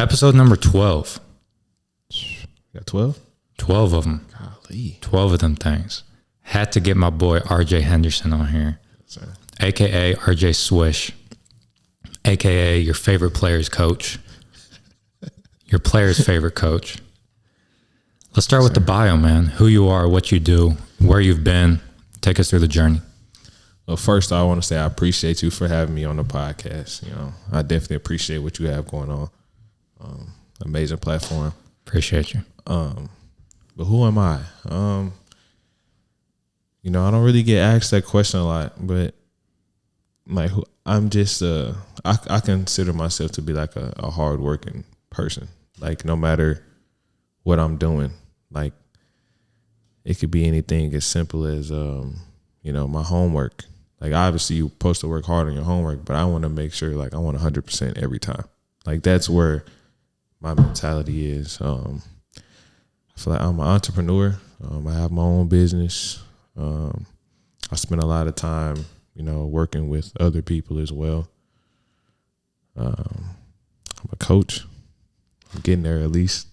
Episode number 12. Got 12? 12 of them. Golly. 12 of them things. Had to get my boy RJ Henderson on here. Sorry. AKA RJ Swish. AKA your favorite player's coach. Your player's favorite coach. Let's start with the bio, man. Who you are, what you do, where you've been. Take us through the journey. Well, first, I want to say I appreciate you for having me on the podcast. I definitely appreciate what you have going on. Amazing platform. Appreciate you. But who am I? I don't really get asked that question a lot, but I'm just I consider myself to be like a hardworking person. Like no matter what I'm doing, like it could be anything as simple as my homework. Like obviously you're supposed to work hard on your homework, but I want to make sure like I want 100% every time. Like that's where my mentality is. I feel like I'm an entrepreneur. I have my own business. I spend a lot of time, working with other people as well. I'm a coach. I'm getting there at least.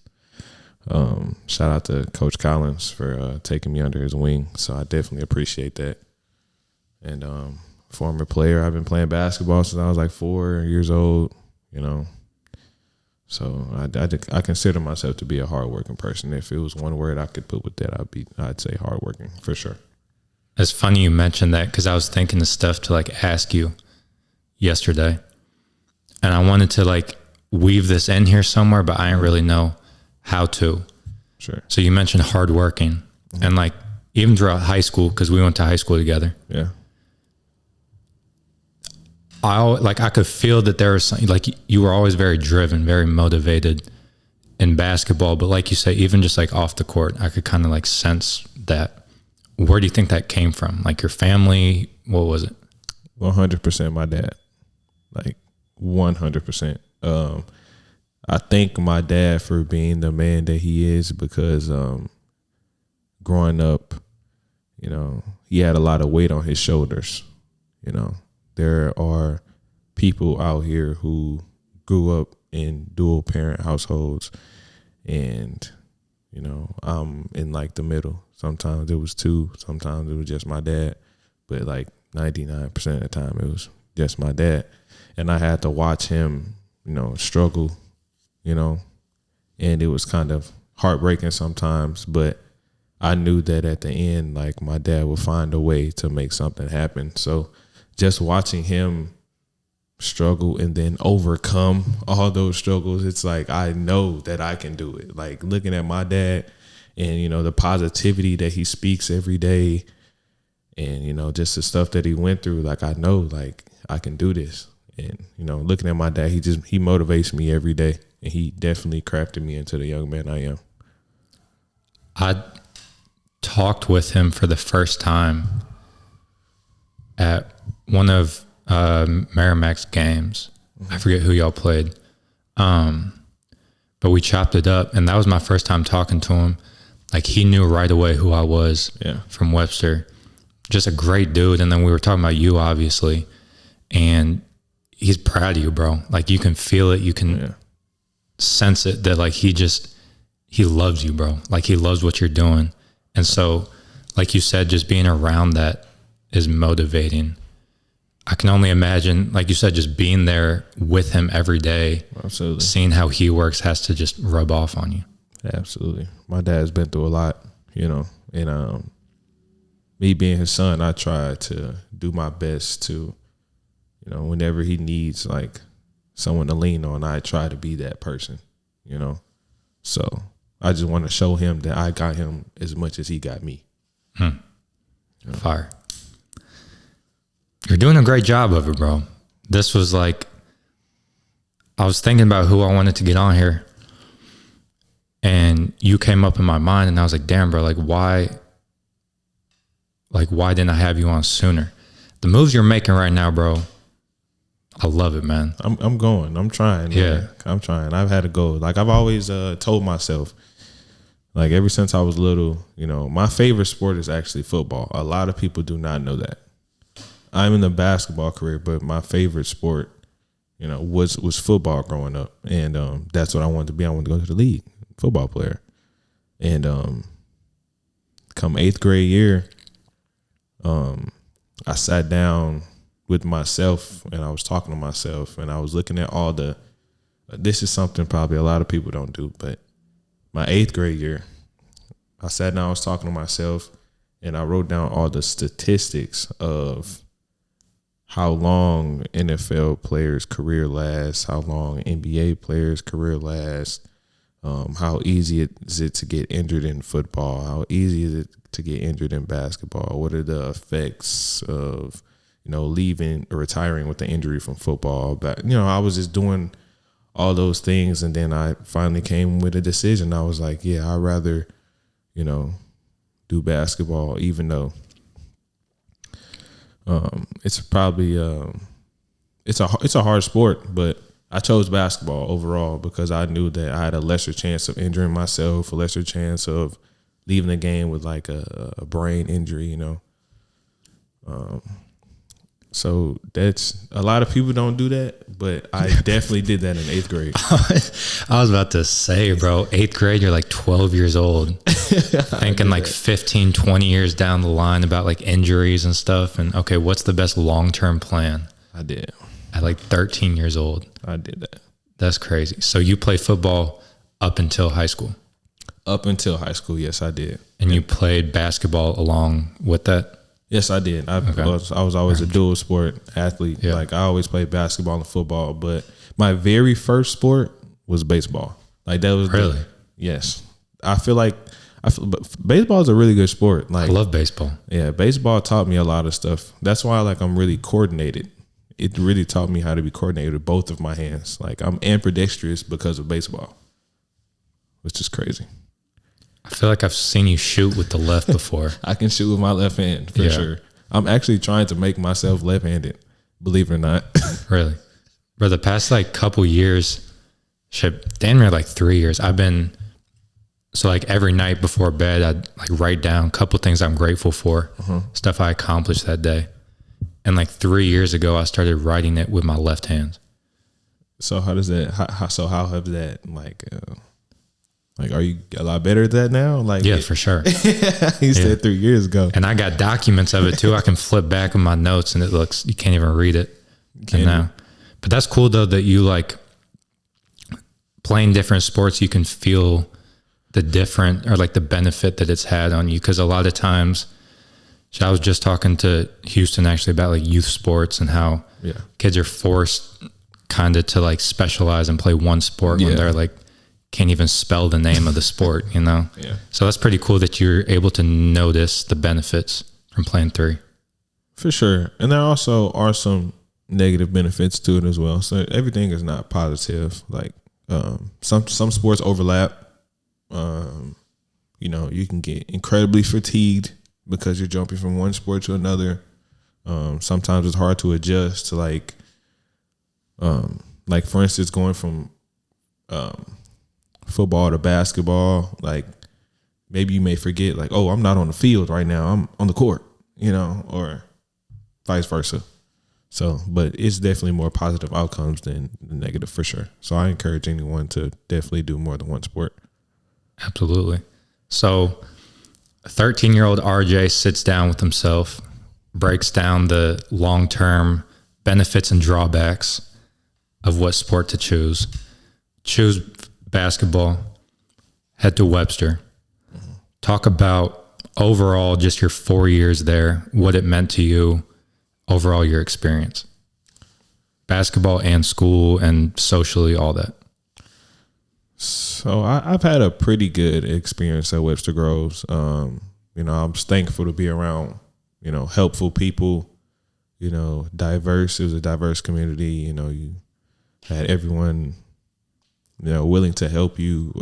Shout out to Coach Collins for taking me under his wing. So I definitely appreciate that. And former player, I've been playing basketball since I was like 4 years old, So I consider myself to be a hardworking person. If it was one word I could put with that, I'd say hardworking for sure. It's funny you mentioned that because I was thinking of stuff to like ask you yesterday, and I wanted to like weave this in here somewhere, but I didn't really know how to. Sure. So you mentioned hardworking, and like even throughout high school, because we went to high school together. Yeah. I could feel that there was something, like you were always very driven, very motivated in basketball. But like you say, even just like off the court, I could kind of like sense that. Where do you think that came from? Like your family? What was it? 100% my dad. Like 100%. I thank my dad for being the man that he is because growing up, he had a lot of weight on his shoulders. There are people out here who grew up in dual parent households and, I'm in like the middle. Sometimes it was two, sometimes it was just my dad, but like 99% of the time it was just my dad. And I had to watch him, struggle, and it was kind of heartbreaking sometimes, but I knew that at the end, like my dad would find a way to make something happen. So just watching him struggle and then overcome all those struggles, it's like I know that I can do it. Like looking at my dad and, the positivity that he speaks every day and, just the stuff that he went through, like I know like I can do this. And, looking at my dad, he motivates me every day and he definitely crafted me into the young man I am. I talked with him for the first time at one of Merrimack's games. I forget who y'all played. But we chopped it up and that was my first time talking to him. Like he knew right away who I was from Webster. Just a great dude. And then we were talking about you, obviously. And he's proud of you, bro. Like you can feel it. You can sense it that like he loves you, bro. Like he loves what you're doing. And so, like you said, just being around that is motivating. I can only imagine, like you said, just being there with him every day. Absolutely. Seeing how he works has to just rub off on you. Absolutely. My dad's been through a lot, and me being his son, I try to do my best to, whenever he needs like someone to lean on, I try to be that person, So I just want to show him that I got him as much as he got me. Fire. You're doing a great job of it, bro. This was like, I was thinking about who I wanted to get on here. And you came up in my mind and I was like, damn, bro, why didn't I have you on sooner? The moves you're making right now, bro, I love it, man. I'm going. I'm trying. Yeah. Man. I'm trying. I've had a goal. Like I've always told myself, like ever since I was little, my favorite sport is actually football. A lot of people do not know that. I'm in the basketball career, but my favorite sport, was football growing up, and that's what I wanted to be. I wanted to go to the league, football player, and come 8th grade year, I sat down with myself and I was talking to myself and I was looking at all the. This is something probably a lot of people don't do, but my 8th grade year, I sat down, I was talking to myself, and I wrote down all the statistics of how long NFL players' career lasts, how long NBA players' career lasts, how easy is it to get injured in football, how easy is it to get injured in basketball, what are the effects of, leaving or retiring with the injury from football. But, I was just doing all those things, and then I finally came with a decision. I was like, yeah, I'd rather, do basketball, even though it's probably it's a hard sport, but I chose basketball overall because I knew that I had a lesser chance of injuring myself, a lesser chance of leaving the game with like a brain injury, So that's a lot of people don't do that, but I definitely did that in 8th grade. I was about to say, bro, 8th grade, you're like 12 years old, thinking like 15, 20 years down the line about like injuries and stuff. And okay, what's the best long-term plan? I did. At like 13 years old. I did that. That's crazy. So you played football up until high school? Up until high school, yes, I did. And you played basketball along with that? Yes, I did. I was always a dual sport athlete. Yeah. Like I always played basketball and football, but my very first sport was baseball. Like that was really yes. I feel but baseball is a really good sport. Like I love baseball. Yeah, baseball taught me a lot of stuff. That's why I'm really coordinated. It really taught me how to be coordinated with both of my hands. Like I'm ambidextrous because of baseball, which is crazy. I feel like I've seen you shoot with the left before. I can shoot with my left hand for sure. I'm actually trying to make myself left-handed, believe it or not. Really? For the past like couple years, damn near like 3 years, I've been, so like every night before bed, I'd like write down a couple things I'm grateful for, stuff I accomplished that day. And like 3 years ago, I started writing it with my left hand. So how does that, how have that like, are you a lot better at that now? Like, yeah, for sure. You said 3 years ago. And I got documents of it too. I can flip back in my notes and you can't even read it. But that's cool though, that you like playing different sports, you can feel the different or like the benefit that it's had on you. Cause a lot of times, I was just talking to Houston actually about like youth sports and how kids are forced kind of to like specialize and play one sport when they're like, can't even spell the name of the sport, Yeah. So that's pretty cool that you're able to notice the benefits from playing 3. For sure. And there also are some negative benefits to it as well. So everything is not positive. Like some sports overlap. You can get incredibly fatigued because you're jumping from one sport to another. Sometimes it's hard to adjust to like for instance, going from football to basketball, like maybe you may forget like, oh, I'm not on the field right now, I'm on the court, or vice versa. So, but it's definitely more positive outcomes than the negative for sure. So I encourage anyone to definitely do more than one sport. Absolutely. So 13-year-old RJ sits down with himself, breaks down the long-term benefits and drawbacks of what sport to choose. Choose basketball, head to Webster. Talk about overall just your 4 years there, what it meant to you, overall your experience. Basketball and school and socially, all that. So I've had a pretty good experience at Webster Groves. I'm thankful to be around, helpful people, diverse. It was a diverse community. You had everyone willing to help you.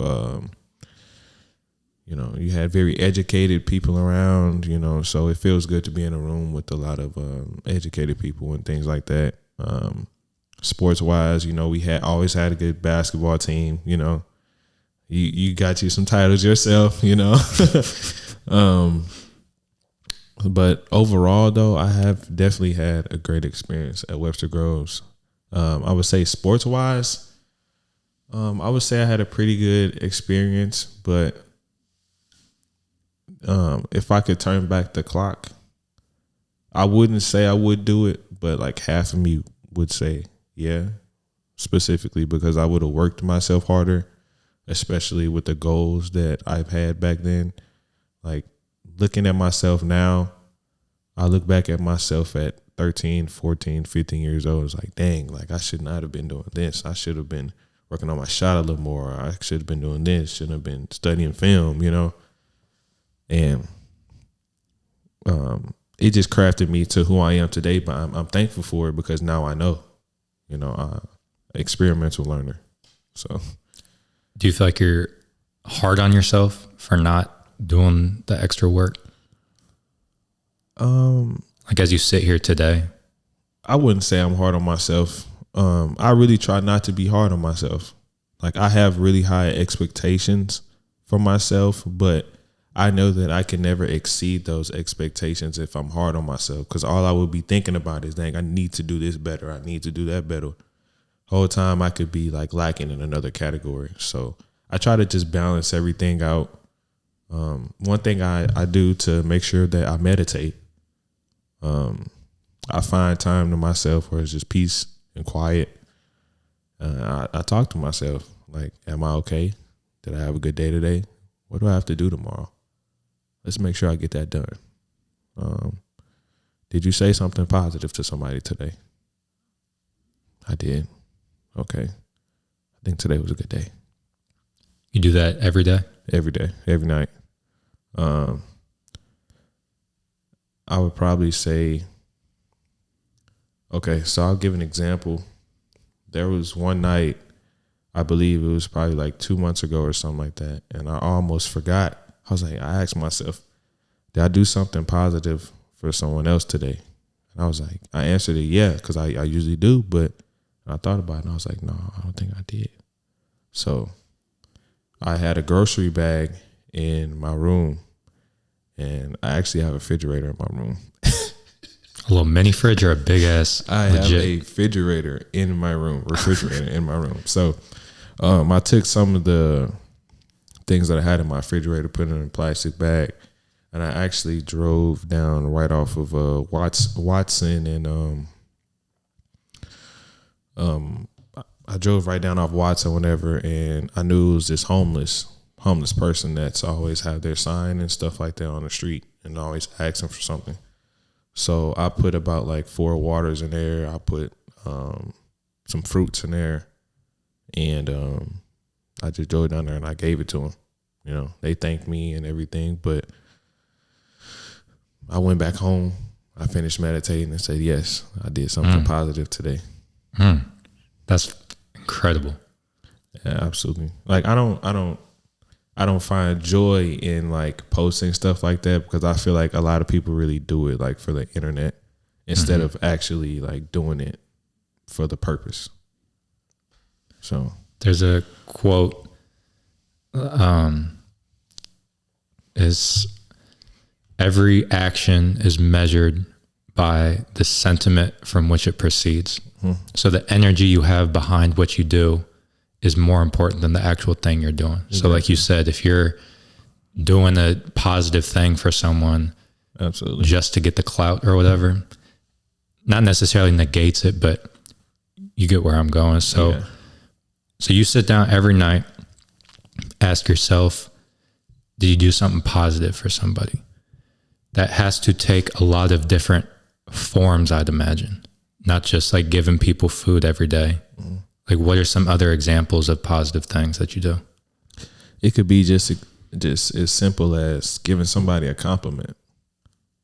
You had very educated people around, so it feels good to be in a room with a lot of educated people and things like that. Sports wise, we always had a good basketball team, you got you some titles yourself, but overall though, I have definitely had a great experience at Webster Groves. I would say sports wise, I would say I had a pretty good experience, but if I could turn back the clock, I wouldn't say I would do it, but like half of me would say, yeah, specifically because I would have worked myself harder, especially with the goals that I've had back then. Like looking at myself now, I look back at myself at 13, 14, 15 years old. It's like, dang, like I should not have been doing this. I should have been working on my shot a little more. I should have been doing this. Shouldn't have been studying film, you know? And it just crafted me to who I am today, but I'm thankful for it because now I know, you know, experimental learner. So do you feel like you're hard on yourself for not doing the extra work? Like as you sit here today? I wouldn't say I'm hard on myself. I really try not to be hard on myself. Like I have really high expectations for myself, but I know that I can never exceed those expectations if I'm hard on myself, because all I would be thinking about is, dang, I need to do this better. I need to do that better. Whole time I could be like lacking in another category. So I try to just balance everything out. One thing I do to make sure that I meditate, I find time to myself where it's just peace and quiet. I talk to myself like, am I okay? Did I have a good day today? What do I have to do tomorrow? Let's make sure I get that done. Did you say something positive to somebody today? I did. Okay. I think today was a good day. You do that every day? Every day, every night. I would probably say, okay, so I'll give an example. There was one night, I believe it was probably like 2 months ago or something like that, and I almost forgot. I was like, I asked myself, did I do something positive for someone else today? And I was like, I answered it, yeah, because I usually do, but I thought about it and I was like, no, I don't think I did. So I had a grocery bag in my room, and I actually have a refrigerator in my room. A little mini fridge or a big ass? I have a refrigerator in my room. So I took some of the things that I had in my refrigerator, put it in a plastic bag, and I actually drove down right off of Watson and I drove right down off Watson whenever, and I knew it was this homeless person that's always have their sign and stuff like that on the street and always asking for something. So I put about like 4 waters in there. I put some fruits in there, and I just drove down there and I gave it to them. You know, they thanked me and everything, but I went back home. I finished meditating and said, yes, I did something positive today. That's incredible. Yeah, absolutely. Like I don't find joy in like posting stuff like that, because I feel like a lot of people really do it like for the internet instead of actually like doing it for the purpose. So there's a quote, is every action is measured by the sentiment from which it proceeds. So the energy you have behind what you do is more important than the actual thing you're doing. Exactly. So like you said, if you're doing a positive thing for someone, absolutely, just to get the clout or whatever, not necessarily negates it, but you get where I'm going. So, So you sit down every night, ask yourself, did you do something positive for somebody? That has to take a lot of different forms, I'd imagine, not just like giving people food every day. Like, what are some other examples of positive things that you do? It could be just as simple as giving somebody a compliment.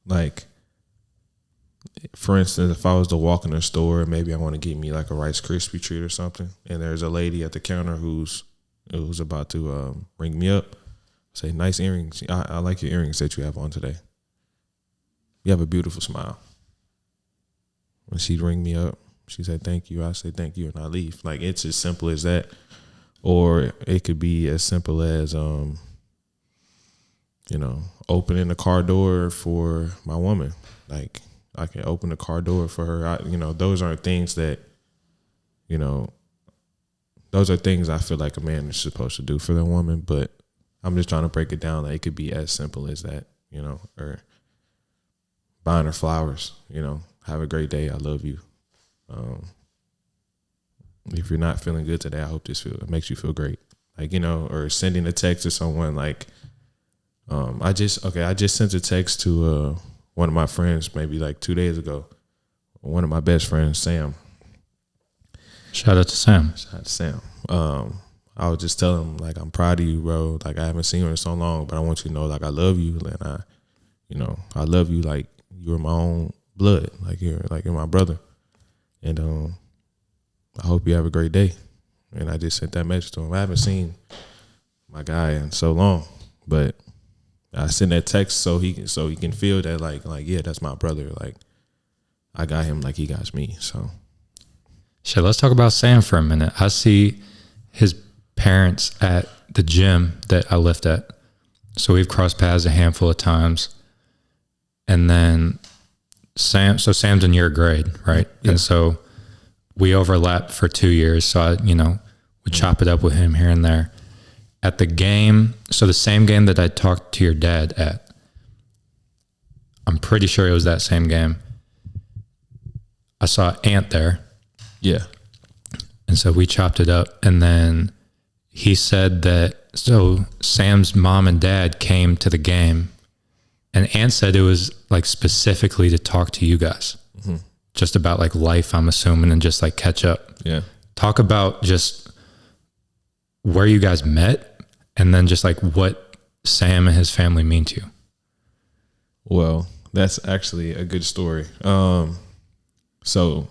Like, for instance, if I was to walk in a store, maybe I want to get me like a Rice Krispie treat or something, and there's a lady at the counter who's about to ring me up, say, nice earrings. I like your earrings that you have on today. You have a beautiful smile. When she'd ring me up, she said, thank you. I say, thank you, and I leave. Like, it's as simple as that. Or it could be as simple as, opening the car door for my woman. Like, I can open the car door for her. Those aren't things that you know, those are things I feel like a man is supposed to do for their woman. But I'm just trying to break it down. Like, it could be as simple as that, you know, or buying her flowers, you know, have a great day. I love you. If you're not feeling good today, I hope it makes you feel great. Like, you know, or sending a text to someone like, I just sent a text to one of my friends maybe like 2 days ago. One of my best friends, Sam. Shout out to Sam. I was just telling him, like, I'm proud of you, bro. Like, I haven't seen you in so long, but I want you to know, like, I love you, and I love you like you're my own blood, like you're my brother, and I hope you have a great day. And I just sent that message to him. I haven't seen my guy in so long, but I sent that text so he can feel that like yeah, that's my brother. Like, I got him like he got me. So shit, let's talk about Sam for a minute. I see his parents at the gym that I lift at. So we've crossed paths a handful of times. And then Sam's in your grade, right? Yeah. And so we overlapped for 2 years. So I, would chop it up with him here and there. At the game, so the same game that I talked to your dad at, I'm pretty sure it was that same game. I saw Ant there. Yeah. And so we chopped it up. And then he said that, so Sam's mom and dad came to the game, and Ant said it was like specifically to talk to you guys, just about like life, I'm assuming, and just like catch up. Yeah. Talk about just where you guys met, and then just like what Sam and his family mean to you. Well, that's actually a good story. So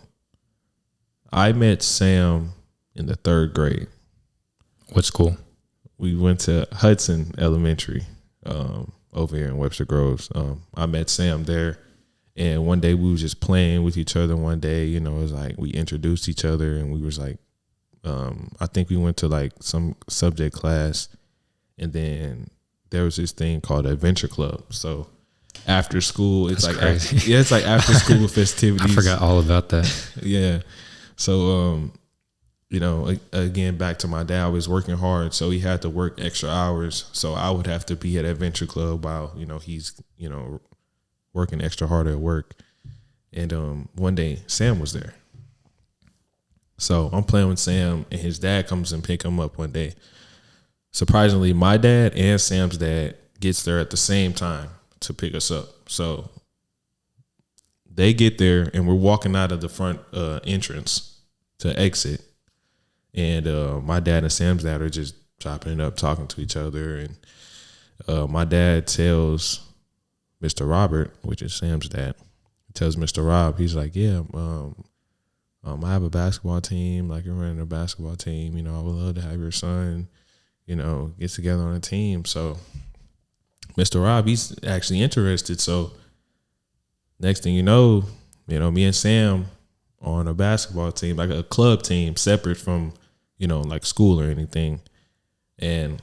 I met Sam in the 3rd grade. What school? We went to Hudson Elementary over here in Webster Groves. I met Sam there, and one day we was just playing with each other. One day, it was like we introduced each other, and we was like, I think we went to like some subject class, and then there was this thing called Adventure Club. So after school, it's like it's like after school festivities. I forgot all about that. Yeah. So again, back to my dad, I was working hard, so he had to work extra hours. So I would have to be at Adventure Club while, he's, working extra hard at work. And one day Sam was there. So I'm playing with Sam, and his dad comes and pick him up one day. Surprisingly, my dad and Sam's dad gets there at the same time to pick us up. So they get there, and we're walking out of the front entrance to exit. And my dad and Sam's dad are just chopping it up, talking to each other. And my dad tells Mr. Robert, which is Sam's dad, tells Mr. Rob, he's like, yeah, I have a basketball team. Like, you're running a basketball team. I would love to have your son, get together on a team. So Mr. Rob, he's actually interested. So next thing you know, me and Sam on a basketball team, like a club team, separate from, like school or anything. And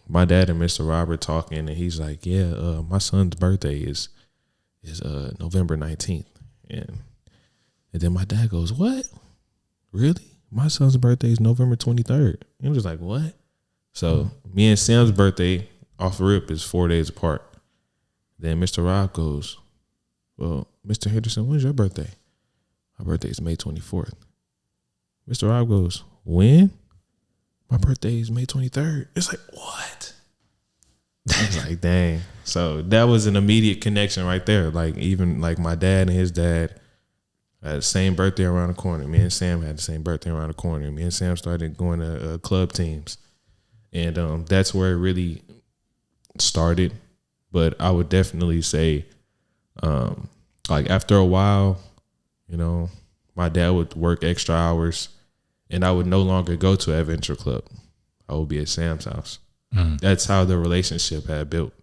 my dad and Mr. Robert talking, and he's like, yeah, my son's birthday is November 19th. And then my dad goes, what? Really? My son's birthday is November 23rd. And I'm just like, what? So me and Sam's birthday off the rip is 4 days apart. Then Mr. Rob goes, well, Mr. Henderson, when's your birthday? My birthday is May 24th. Mr. Rob goes, when? My birthday is May 23rd. It's like, what? I was like, dang. So that was an immediate connection right there. Like, even like my dad and his dad had the same birthday around the corner. Me and Sam had the same birthday around the corner. Me and Sam started going to club teams. And that's where it really started. But I would definitely say, like, after a while, my dad would work extra hours, and I would no longer go to Adventure Club. I would be at Sam's house. That's how the relationship had built.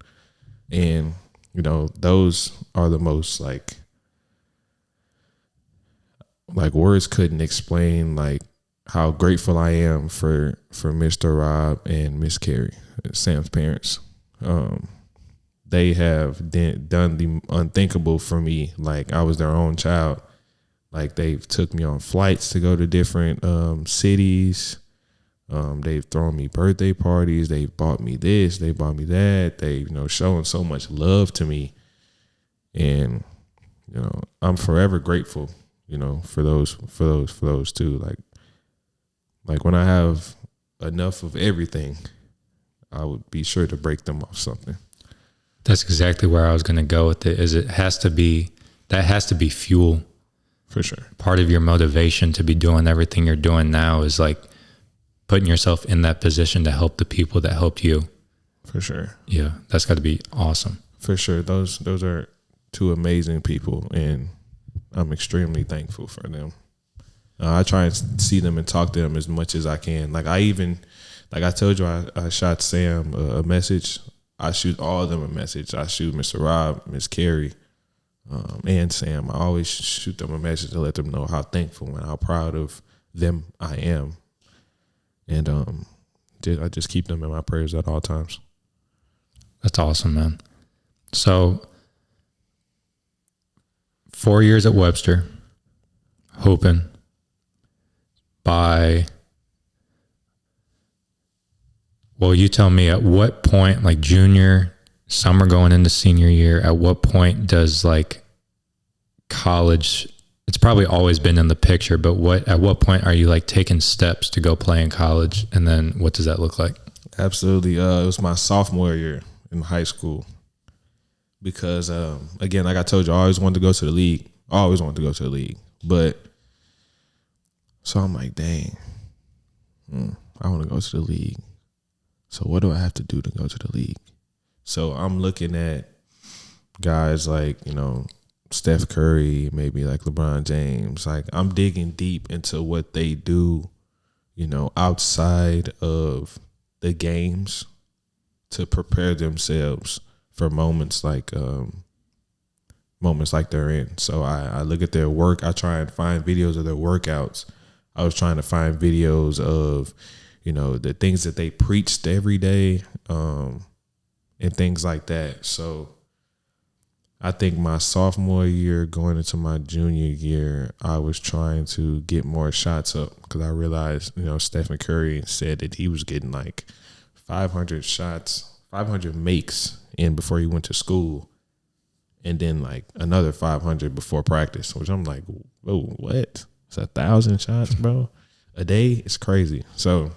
And, those are the most like words couldn't explain like how grateful I am for Mr. Rob and Miss Carrie, Sam's parents. They have done the unthinkable for me. Like, I was their own child. Like they've took me on flights to go to different cities. They've thrown me birthday parties. They've bought me this. They bought me that. They, showing so much love to me. And, I'm forever grateful, for those too. Like when I have enough of everything, I would be sure to break them off something. That's exactly where I was going to go with it. That has to be fuel. For sure. Part of your motivation to be doing everything you're doing now is like putting yourself in that position to help the people that helped you. For sure. Yeah, that's got to be awesome. For sure. Those are two amazing people, and I'm extremely thankful for them. I try and see them and talk to them as much as I can. Like I told you, I shot Sam a message. I shoot all of them a message. I shoot Mr. Rob, Miss Carrie, and Sam. I always shoot them a message to let them know how thankful and how proud of them I am. And I just keep them in my prayers at all times. That's awesome, man. So 4 years at Webster, hoping by, well, you tell me at what point, like junior, summer going into senior year, at what point does like college, it's probably always been in the picture, but at what point are you like taking steps to go play in college? And then what does that look like? Absolutely. It was my sophomore year in high school because, again, like I told you, I always wanted to go to the league. But so I'm like, dang, I want to go to the league. So what do I have to do to go to the league? So I'm looking at guys like, Steph Curry, maybe like LeBron James. Like I'm digging deep into what they do, outside of the games to prepare themselves for moments like they're in. So I look at their work. I try and find videos of their workouts. I was trying to find videos of, the things that they preached every day, and things like that. So I think my sophomore year going into my junior year, I was trying to get more shots up because I realized, Stephen Curry said that he was getting like 500 shots, 500 makes in before he went to school, and then like another 500 before practice, which I'm like, whoa, what? It's 1,000 shots, bro, a day? It's crazy. So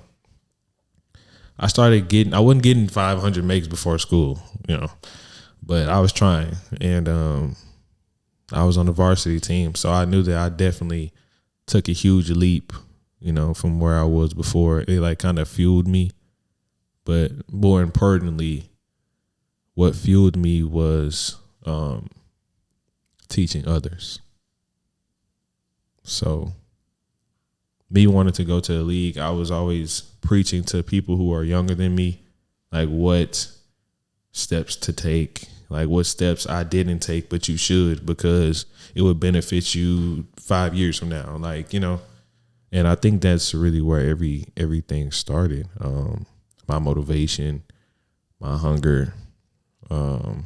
I wasn't getting 500 makes before school, but I was trying, and I was on the varsity team, so I knew that I definitely took a huge leap, from where I was before. It like kind of fueled me, but more importantly, what fueled me was teaching others. So me wanting to go to the league, I was always preaching to people who are younger than me, like what steps to take, like what steps I didn't take, but you should, because it would benefit you 5 years from now. Like, and I think that's really where everything started. My motivation, my hunger. And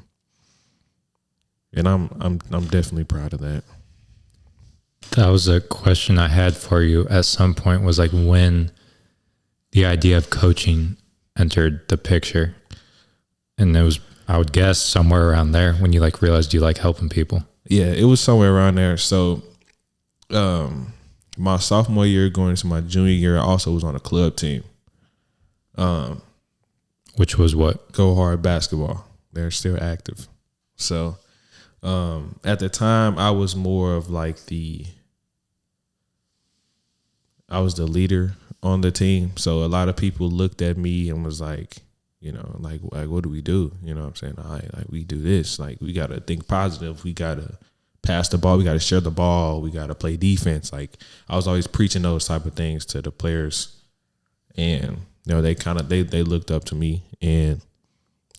I'm definitely proud of that. That was a question I had for you at some point, was like when the idea of coaching entered the picture. And it was, I would guess, somewhere around there when you like realized you like helping people. Yeah, it was somewhere around there. So my sophomore year going into my junior year, I also was on a club team. Which was what? Go Hard Basketball. They're still active. So at the time, I was more of like I was the leader on the team. So a lot of people looked at me and was like, like what do we do? You know what I'm saying? Like we do this. Like we got to think positive. We got to pass the ball. We got to share the ball. We got to play defense. Like I was always preaching those type of things to the players, and they looked up to me, and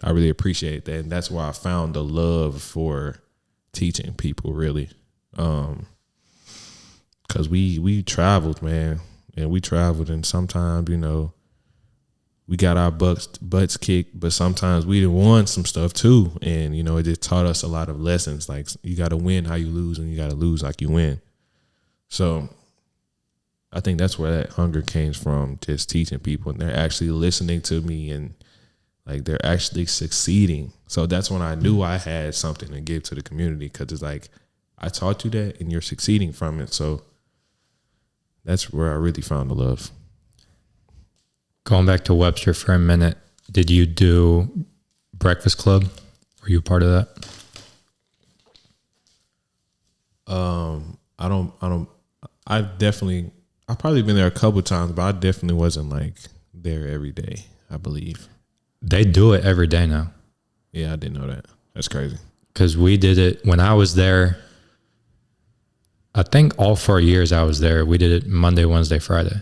I really appreciate that. And that's where I found the love for teaching people, really. Cause we traveled, man, and sometimes, we got our butts kicked, but sometimes we done won some stuff too. And, it just taught us a lot of lessons. Like you got to win how you lose, and you got to lose like you win. So I think that's where that hunger came from, just teaching people, and they're actually listening to me, and like they're actually succeeding. So that's when I knew I had something to give to the community, because it's like, I taught you that and you're succeeding from it. So that's where I really found the love. Going back to Webster for a minute, did you do Breakfast Club? Were you a part of that? I've probably been there a couple of times, but I definitely wasn't like there every day, I believe. They do it every day now. Yeah, I didn't know that. That's crazy. Because we did it when I was there. I think all 4 years I was there, we did it Monday, Wednesday, Friday.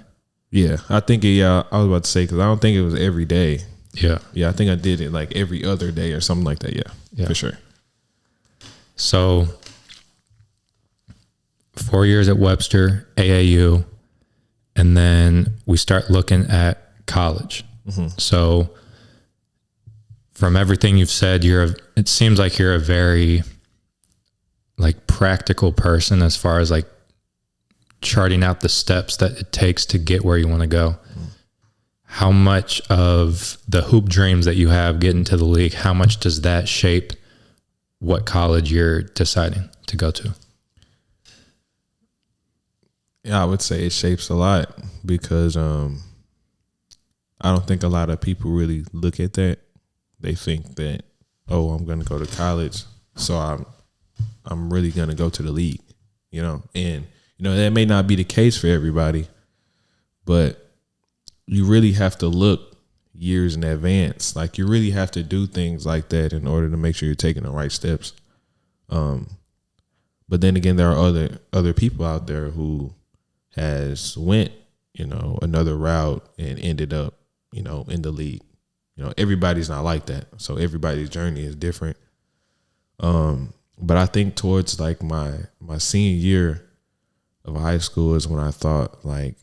Yeah, I think I was about to say, because I don't think it was every day. Yeah. Yeah, I think I did it like every other day or something like that. Yeah, for sure. So 4 years at Webster, AAU, and then we start looking at college. Mm-hmm. So from everything you've said, it seems like you're a very like practical person as far as like charting out the steps that it takes to get where you want to go. Mm-hmm. How much of the hoop dreams that you have getting to the league, how much does that shape what college you're deciding to go to? Yeah, I would say it shapes a lot, because I don't think a lot of people really look at that. They think that, oh, I'm going to go to college, so I'm really going to go to the league, and that may not be the case for everybody, but you really have to look years in advance. Like, you really have to do things like that in order to make sure you're taking the right steps. But then again, there are other people out there who has went, another route and ended up, in the league. Everybody's not like that. So everybody's journey is different. But I think towards like my senior year of high school is when I thought, like,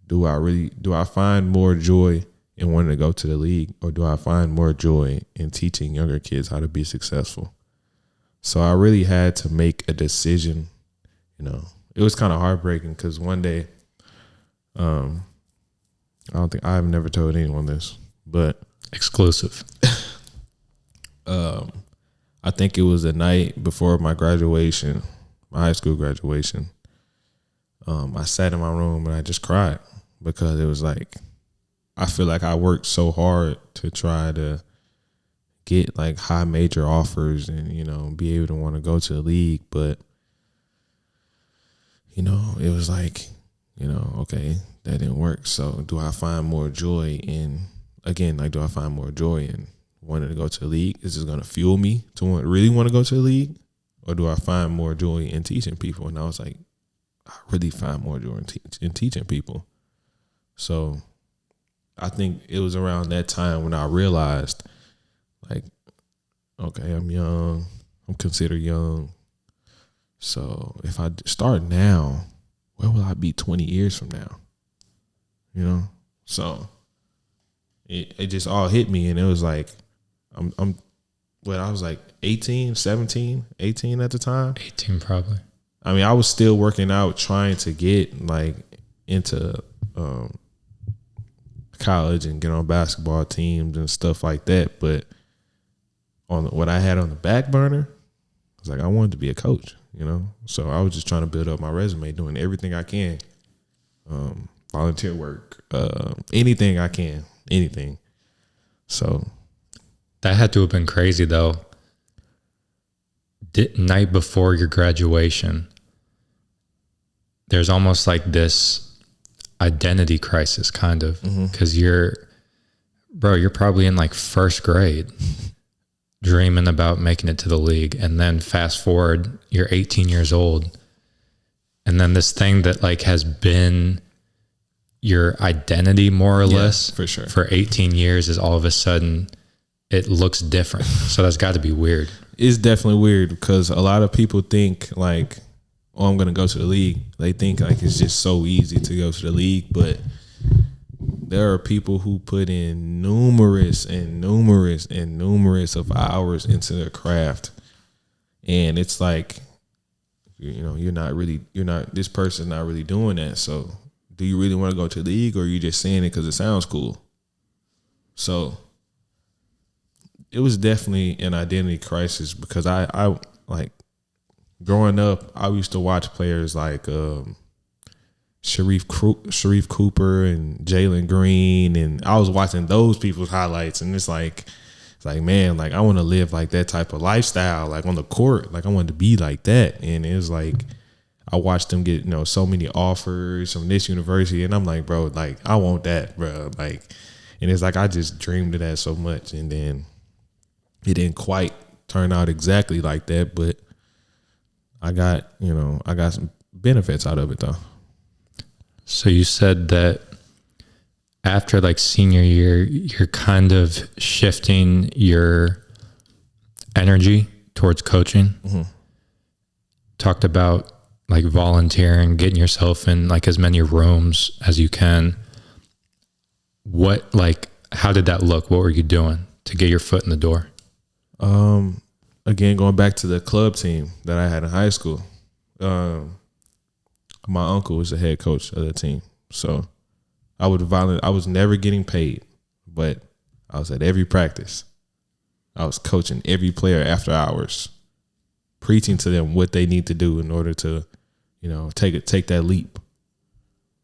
do I find more joy in wanting to go to the league, or do I find more joy in teaching younger kids how to be successful? So I really had to make a decision. It was kind of heartbreaking, because one day, I've never told anyone this, but exclusive. I think it was the night before my graduation, my high school graduation. I sat in my room and I just cried, because it was like, I feel like I worked so hard to try to get like high major offers and, be able to want to go to the league. But, it was like, okay, that didn't work. So do I find more joy in wanting to go to the league? Is this going to fuel me to really want to go to the league? Or do I find more joy in teaching people? And I was like, I really find more joy in teaching people. So I think it was around that time when I realized, like, okay, I'm young. I'm considered young. So if I start now, where will I be 20 years from now? So it just all hit me, and it was like, I was like 18 at the time. 18 probably. I mean, I was still working out, trying to get like into college and get on basketball teams and stuff like that. But what I had on the back burner, I was like, I wanted to be a coach, So I was just trying to build up my resume, doing everything I can, volunteer work, anything I can, anything. So that had to have been crazy, though. Night before your graduation, there's almost like this identity crisis, kind of, because you're probably in like first grade, dreaming about making it to the league, and then fast forward, you're 18 years old, and then this thing that like has been your identity more or less for sure for 18 years is all of a sudden it looks different. So that's got to be weird. It's definitely weird, because a lot of people think like, oh, I'm going to go to the league. They think like it's just so easy to go to the league, but there are people who put in numerous of hours into their craft. And it's like, this person's not really doing that. So do you really want to go to the league, or are you just saying it because it sounds cool? So it was definitely an identity crisis, because I like growing up, I used to watch players like Sharif Cooper and Jalen Green, and I was watching those people's highlights, and it's like, man, like I want to live like that type of lifestyle, like on the court, like I wanted to be like that. And it was like, I watched them get, so many offers from this university, and I'm like, bro, like I want that, bro. Like, and it's like, I just dreamed of that so much, and then it didn't quite turn out exactly like that, but I got some benefits out of it though. So you said that after like senior year, you're kind of shifting your energy towards coaching. Mm-hmm. Talked about like volunteering, getting yourself in like as many rooms as you can. How did that look? What were you doing to get your foot in the door? Again, going back to the club team that I had in high school, my uncle was the head coach of the team. So I was never getting paid, but I was at every practice. I was coaching every player after hours, preaching to them what they need to do in order to, take that leap.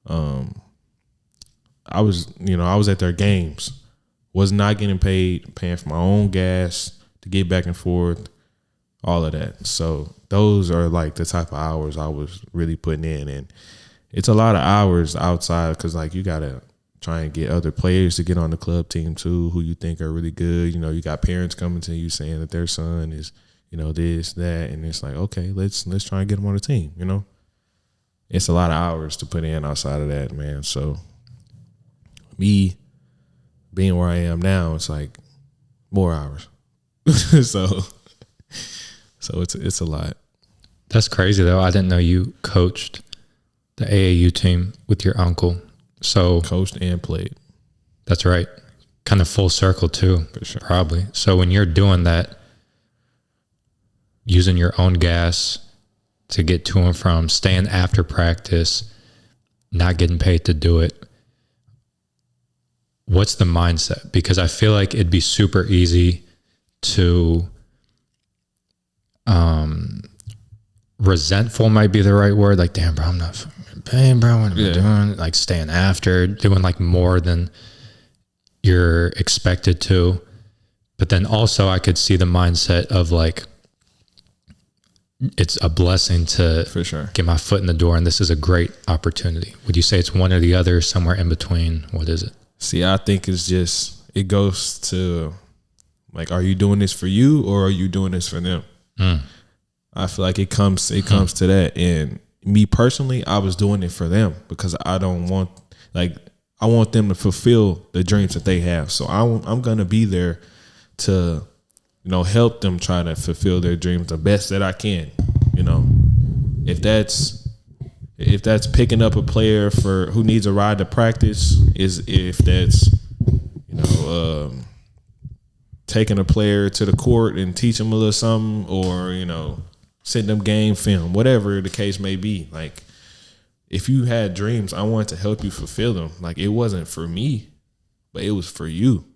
I was at their games, was not getting paid, paying for my own gas to get back and forth, all of that. So those are like the type of hours I was really putting in. And it's a lot of hours outside, because like you got to try and get other players to get on the club team too, who you think are really good. You got parents coming to you saying that their son is, this, that. And it's like, okay, let's try and get them on the team, It's a lot of hours to put in outside of that, man. So me being where I am now, it's like more hours. so it's a lot. That's crazy though. I didn't know you coached the AAU team with your uncle. So coached and played. That's right. Kind of full circle too, for sure. Probably. So when you're doing that, using your own gas to get to and from, staying after practice, not getting paid to do it, what's the mindset? Because I feel like it'd be super easy to resentful might be the right word. Like, damn, bro, I'm not fucking paying, bro. What am I doing? Like staying after, doing like more than you're expected to. But then also I could see the mindset of like, it's a blessing to for sure get my foot in the door, and this is a great opportunity. Would you say it's one or the other, somewhere in between? What is it? See, I think it goes to like, are you doing this for you, or are you doing this for them? I feel like it comes to that. And me personally, I was doing it for them, because I want them to fulfill the dreams that they have. So I'm going to be there to, help them try to fulfill their dreams the best that I can. If that's picking up a player who needs a ride to practice, if that's, taking a player to the court and teach them a little something, or, send them game film, whatever the case may be. Like, if you had dreams, I wanted to help you fulfill them. Like, it wasn't for me, but it was for you.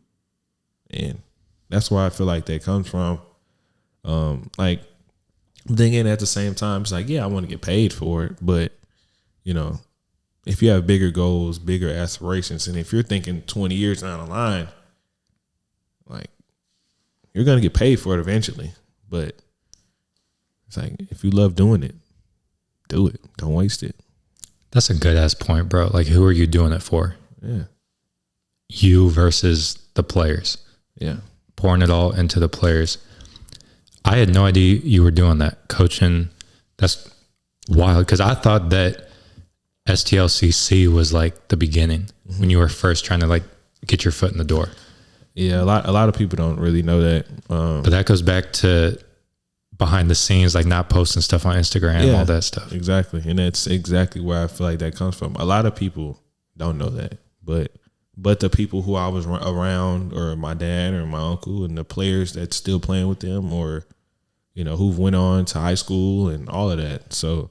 And that's where I feel like that comes from. Like, thinking at the same time, it's like, yeah, I want to get paid for it. But, if you have bigger goals, bigger aspirations, and if you're thinking 20 years down the line, like, you're going to get paid for it eventually. But it's like, if you love doing it, do it. Don't waste it. That's a good ass point, bro. Like, who are you doing it for? Yeah. You versus the players. Yeah. Pouring it all into the players. I had no idea you were doing that. Coaching. That's wild. Because I thought that STLCC was like the beginning, when you were first trying to like get your foot in the door. Yeah. A lot of people don't really know that. But that goes back to behind the scenes, like not posting stuff on Instagram, all that stuff. Exactly. And that's exactly where I feel like that comes from. A lot of people don't know that, but the people who I was around, or my dad or my uncle, and the players that's still playing with them, or, who went on to high school and all of that. So,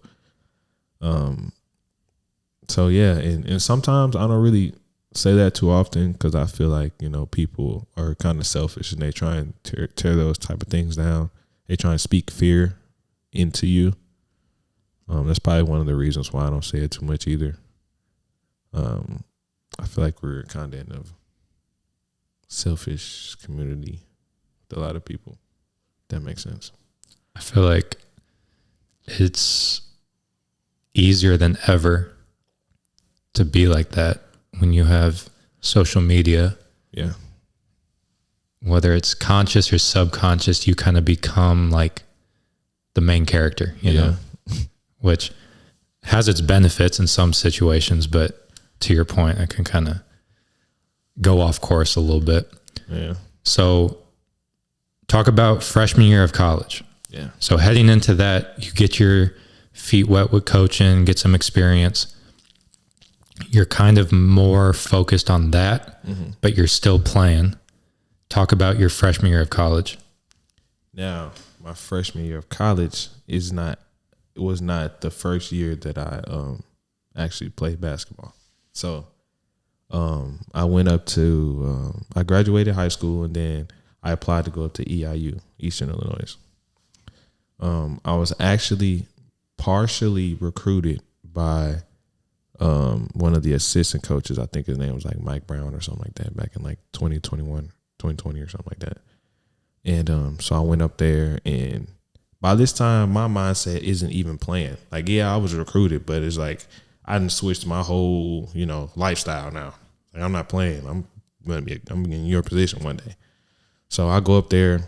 yeah, and sometimes I don't really say that too often because I feel like, people are kind of selfish and they try and tear those type of things down. They try and speak fear into you. That's probably one of the reasons why I don't say it too much either. I feel like we're kind of in a selfish community with a lot of people. That makes sense. I feel like it's easier than ever to be like that when you have social media. Yeah. Whether it's conscious or subconscious, you kind of become like the main character, you know, which has its benefits in some situations, but to your point, it can kind of go off course a little bit. Yeah. So talk about freshman year of college. Yeah. So heading into that, you get your feet wet with coaching, get some experience. You're kind of more focused on that, but you're still playing. Talk about your freshman year of college. Now, my freshman year of college was not the first year that I actually played basketball. So I went up to I graduated high school and then I applied to go up to EIU, Eastern Illinois. I was actually partially recruited by one of the assistant coaches. I think his name was like Mike Brown or something like that back in like 2021, 2020 or something like that. And so I went up there, and by this time my mindset isn't even playing. Like, yeah, I was recruited, but it's like I done switched my whole, lifestyle now. Like, I'm not playing. I'm in your position one day. So I go up there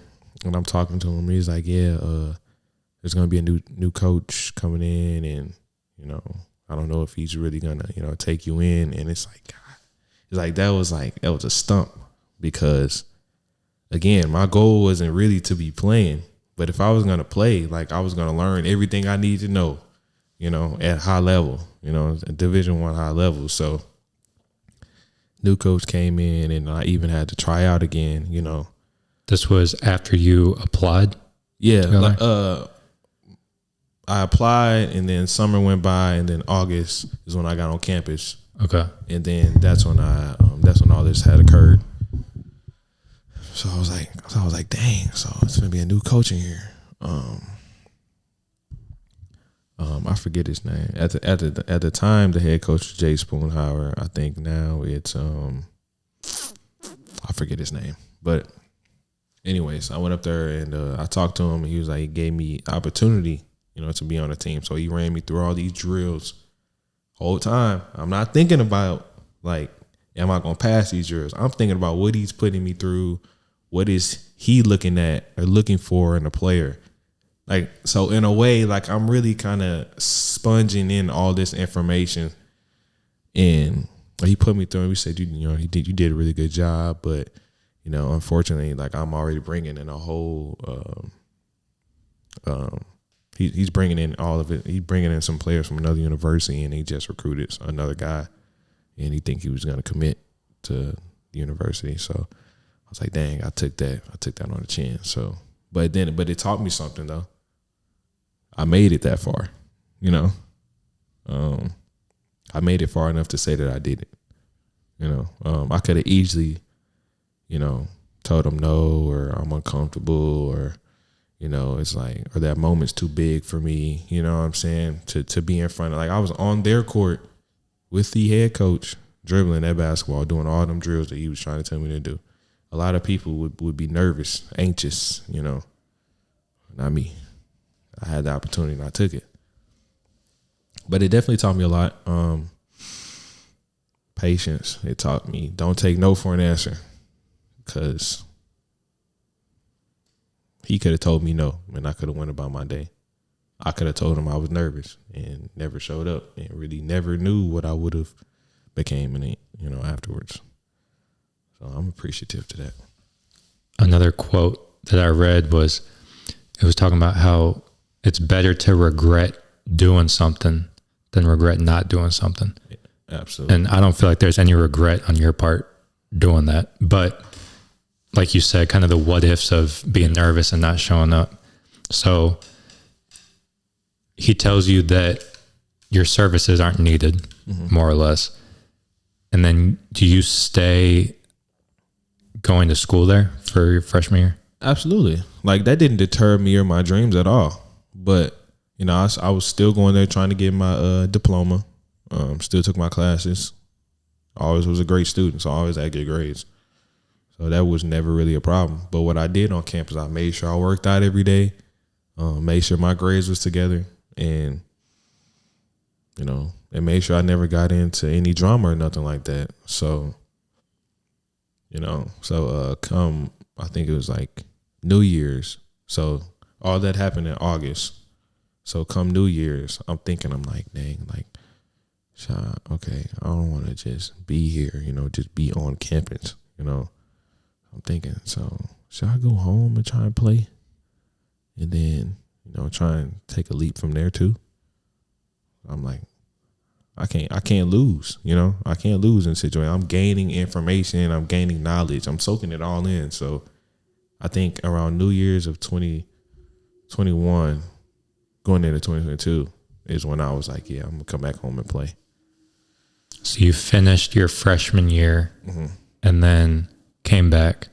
and I'm talking to him. He's like, yeah, there's gonna be a new coach coming in, and I don't know if he's really gonna take you in. And it's like that was a stump, because again, my goal wasn't really to be playing, but if I was gonna play, like, I was gonna learn everything I need to know, at high level, at Division I high level. So new coach came in, and I even had to try out again. This was after you applied? Yeah. I applied, and then summer went by, and then August is when I got on campus. Okay. And then that's when all this had occurred. So I was like, dang, so it's gonna be a new coach in here. I forget his name. At the time, the head coach was Jay Spoonhauer. I think now it's I forget his name. But anyways, I went up there and I talked to him, and he was like, he gave me opportunity, to be on the team. So he ran me through all these drills. Whole time, I'm not thinking about like, am I gonna pass these drills? I'm thinking about what he's putting me through. What is he looking at or looking for in a player? Like, so in a way, like, I'm really kind of sponging in all this information. And he put me through, and we said, you did a really good job, but unfortunately, like, I'm already bringing in a whole. He's bringing in all of it. He's bringing in some players from another university, and he just recruited another guy, and he think he was going to commit to the university. So I was like, dang, I took that on the chin. So, but it taught me something though. I made it that far, I made it far enough to say that I did it. I could have easily, told him no, or I'm uncomfortable, or, it's like, or that moment's too big for me. You know what I'm saying? To be in front of, like, I was on their court with the head coach dribbling that basketball, doing all them drills that he was trying to tell me to do. A lot of people would be nervous, anxious, not me. I had the opportunity and I took it. But it definitely taught me a lot. Patience. It taught me don't take no for an answer, because he could have told me no, and I could have went about my day. I could have told him I was nervous and never showed up, and really never knew what I would have became in it, afterwards. So I'm appreciative to that. Another quote that I read was, it was talking about how it's better to regret doing something than regret not doing something. Yeah, absolutely. And I don't feel like there's any regret on your part doing that. But like you said, kind of the what ifs of being nervous and not showing up. So he tells you that your services aren't needed, more or less. And then do you stay going to school there for your freshman year? Absolutely. Like, that didn't deter me or my dreams at all. But, I was still going there trying to get my diploma. Still took my classes. Always was a great student, so I always had good grades. So that was never really a problem. But what I did on campus, I made sure I worked out every day, made sure my grades was together, and, and made sure I never got into any drama or nothing like that. So, come, I think it was like New Year's. So all that happened in August. So come New Year's, I'm like, dang, like, okay, I don't want to just be here, just be on campus, I'm thinking, so should I go home and try and play? And then, try and take a leap from there too? I'm like, I can't lose, I can't lose in a situation. I'm gaining information, I'm gaining knowledge, I'm soaking it all in. So I think around New Year's of 2021, going into 2022 is when I was like, yeah, I'm gonna come back home and play. So you finished your freshman year and then came back.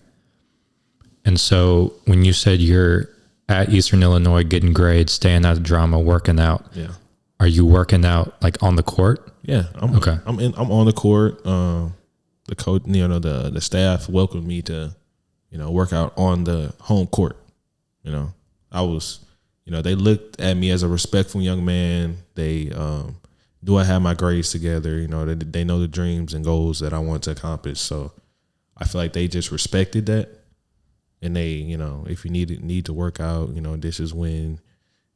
And so when you said you're at Eastern Illinois getting grades, staying out of drama, working out, are you working out like on the court? Yeah, I'm on the court. The coach, the staff welcomed me to, work out on the home court. I was, they looked at me as a respectful young man. They do I have my grades together? They know the dreams and goals that I want to accomplish. So I feel like they just respected that. And they, if you need to work out, this is when,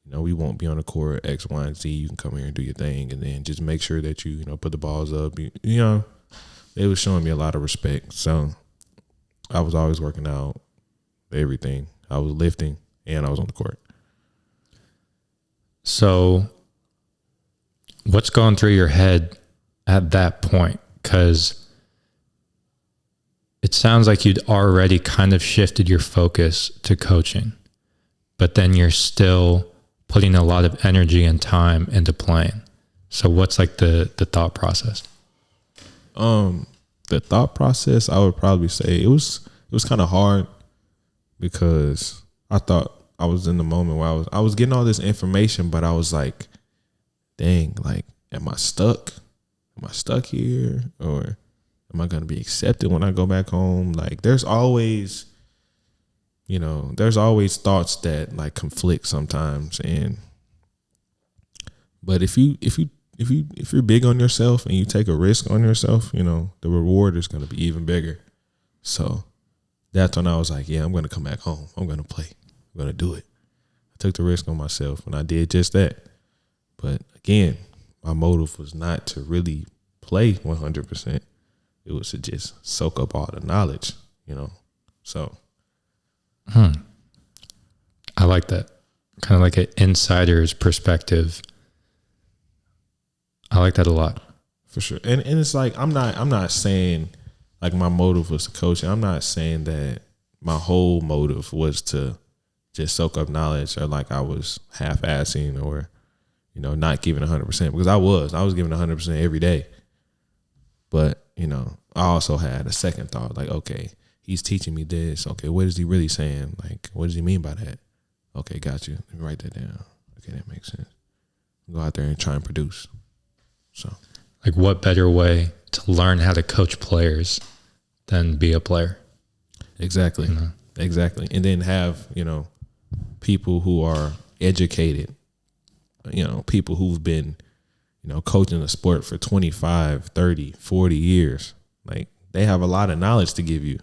we won't be on the court X, Y, and Z. You can come here and do your thing, and then just make sure that you, put the balls up. They was showing me a lot of respect. So I was always working out, everything. I was lifting, and I was on the court. So what's going through your head at that point? Because it sounds like you'd already kind of shifted your focus to coaching, but then you're still putting a lot of energy and time into playing. So what's like the thought process? The thought process, I would probably say it was kind of hard because I thought I was in the moment where I was getting all this information, but I was like, dang, like, am I stuck? Am I stuck here? Or am I going to be accepted when I go back home? Like, there's always thoughts that like conflict sometimes. But if you're big on yourself and you take a risk on yourself, the reward is going to be even bigger. So that's when I was like, yeah, I'm going to come back home. I'm going to play. I'm going to do it. I took the risk on myself and I did just that. But again, my motive was not to really play 100%. It was to just soak up all the knowledge, so. I like that. Kind of like an insider's perspective. I like that a lot. For sure. And it's like, I'm not saying like my motive was to coach. I'm not saying that my whole motive was to just soak up knowledge or like I was half-assing or, not giving 100%, because I was giving 100% every day. But, I also had a second thought, like, okay, he's teaching me this. Okay, what is he really saying? Like, what does he mean by that? Okay, got you. Let me write that down. Okay, that makes sense. Go out there and try and produce. So, like, what better way to learn how to coach players than be a player? Exactly. Exactly. And then have, people who are educated, people who've been, coaching the sport for 25, 30, 40 years. Like, they have a lot of knowledge to give you,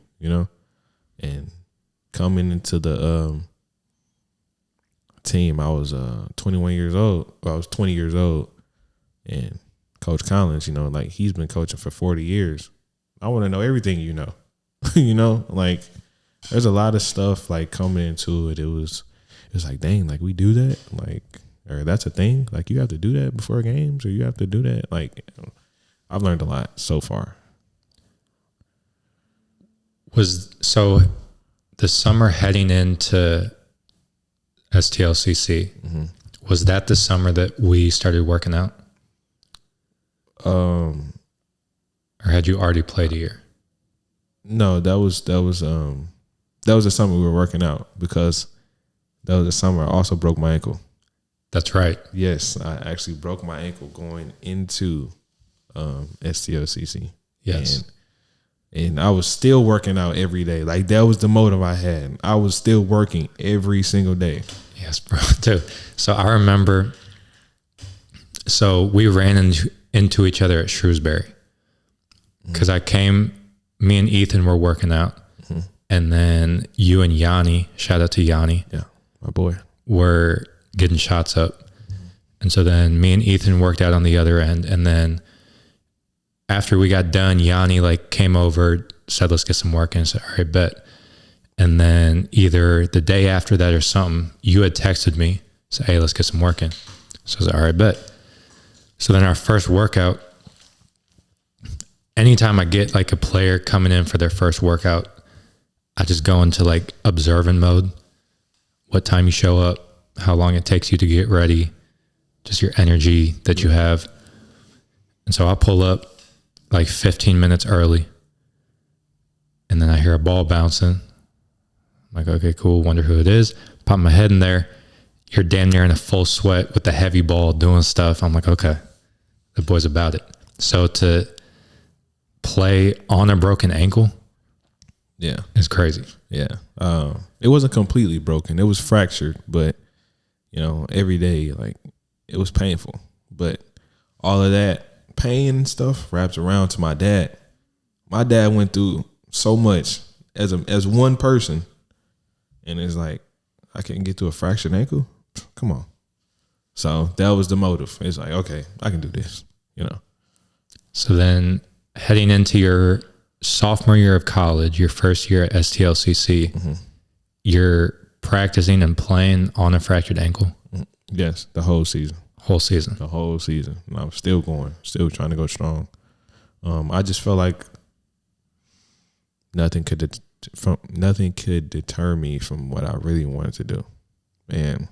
and coming into the team, I was 21 years old. Well, I was 20 years old, and Coach Collins, like, he's been coaching for 40 years. I want to know everything, like, there's a lot of stuff like coming into it. It was like, dang, like, we do that, like, or that's a thing. Like, you have to do that before games, or you have to do that. Like, I've learned a lot so far. So the summer heading into STLCC. Mm-hmm. Was that the summer that we started working out? Or had you already played a year? No, that was the summer we were working out, because that was the summer I also broke my ankle. That's right. Yes, I actually broke my ankle going into STLCC. Yes. And I was still working out every day. Like, that was the motive I had. I was still working every single day. Yes, bro. Dude. So I remember, so we ran into each other at Shrewsbury, because me and Ethan were working out. Mm-hmm. And then you and Yanni, shout out to Yanni. Yeah, my boy. Were getting shots up. Mm-hmm. And so then me and Ethan worked out on the other end. And then after we got done, Yanni like came over, said, let's get some work in. I said, all right, bet. And then either the day after that or something, you had texted me, said, hey, let's get some work in. So I said, all right, bet. So then our first workout, anytime I get like a player coming in for their first workout, I just go into like observing mode. What time you show up, how long it takes you to get ready, just your energy that you have. And so I pull up like 15 minutes early, and then I hear a ball bouncing. I'm like, okay, cool. Wonder who it is. Pop my head in there. You're damn near in a full sweat with the heavy ball doing stuff. I'm like, okay, the boy's about it. So to play on a broken ankle, yeah, it's crazy. Yeah. It wasn't completely broken. It was fractured, but every day, like, it was painful. But all of that pain and stuff wraps around to my dad. My dad went through so much as one person, and it's like, I can't get to a fractured ankle. Come on. So that was the motive. It's like, okay, I can do this. So then, heading into your sophomore year of college, your first year at STLCC, mm-hmm. You're practicing and playing on a fractured ankle? Yes, the whole season. The whole season. And I was still going, still trying to go strong. I just felt like nothing could deter me from what I really wanted to do. And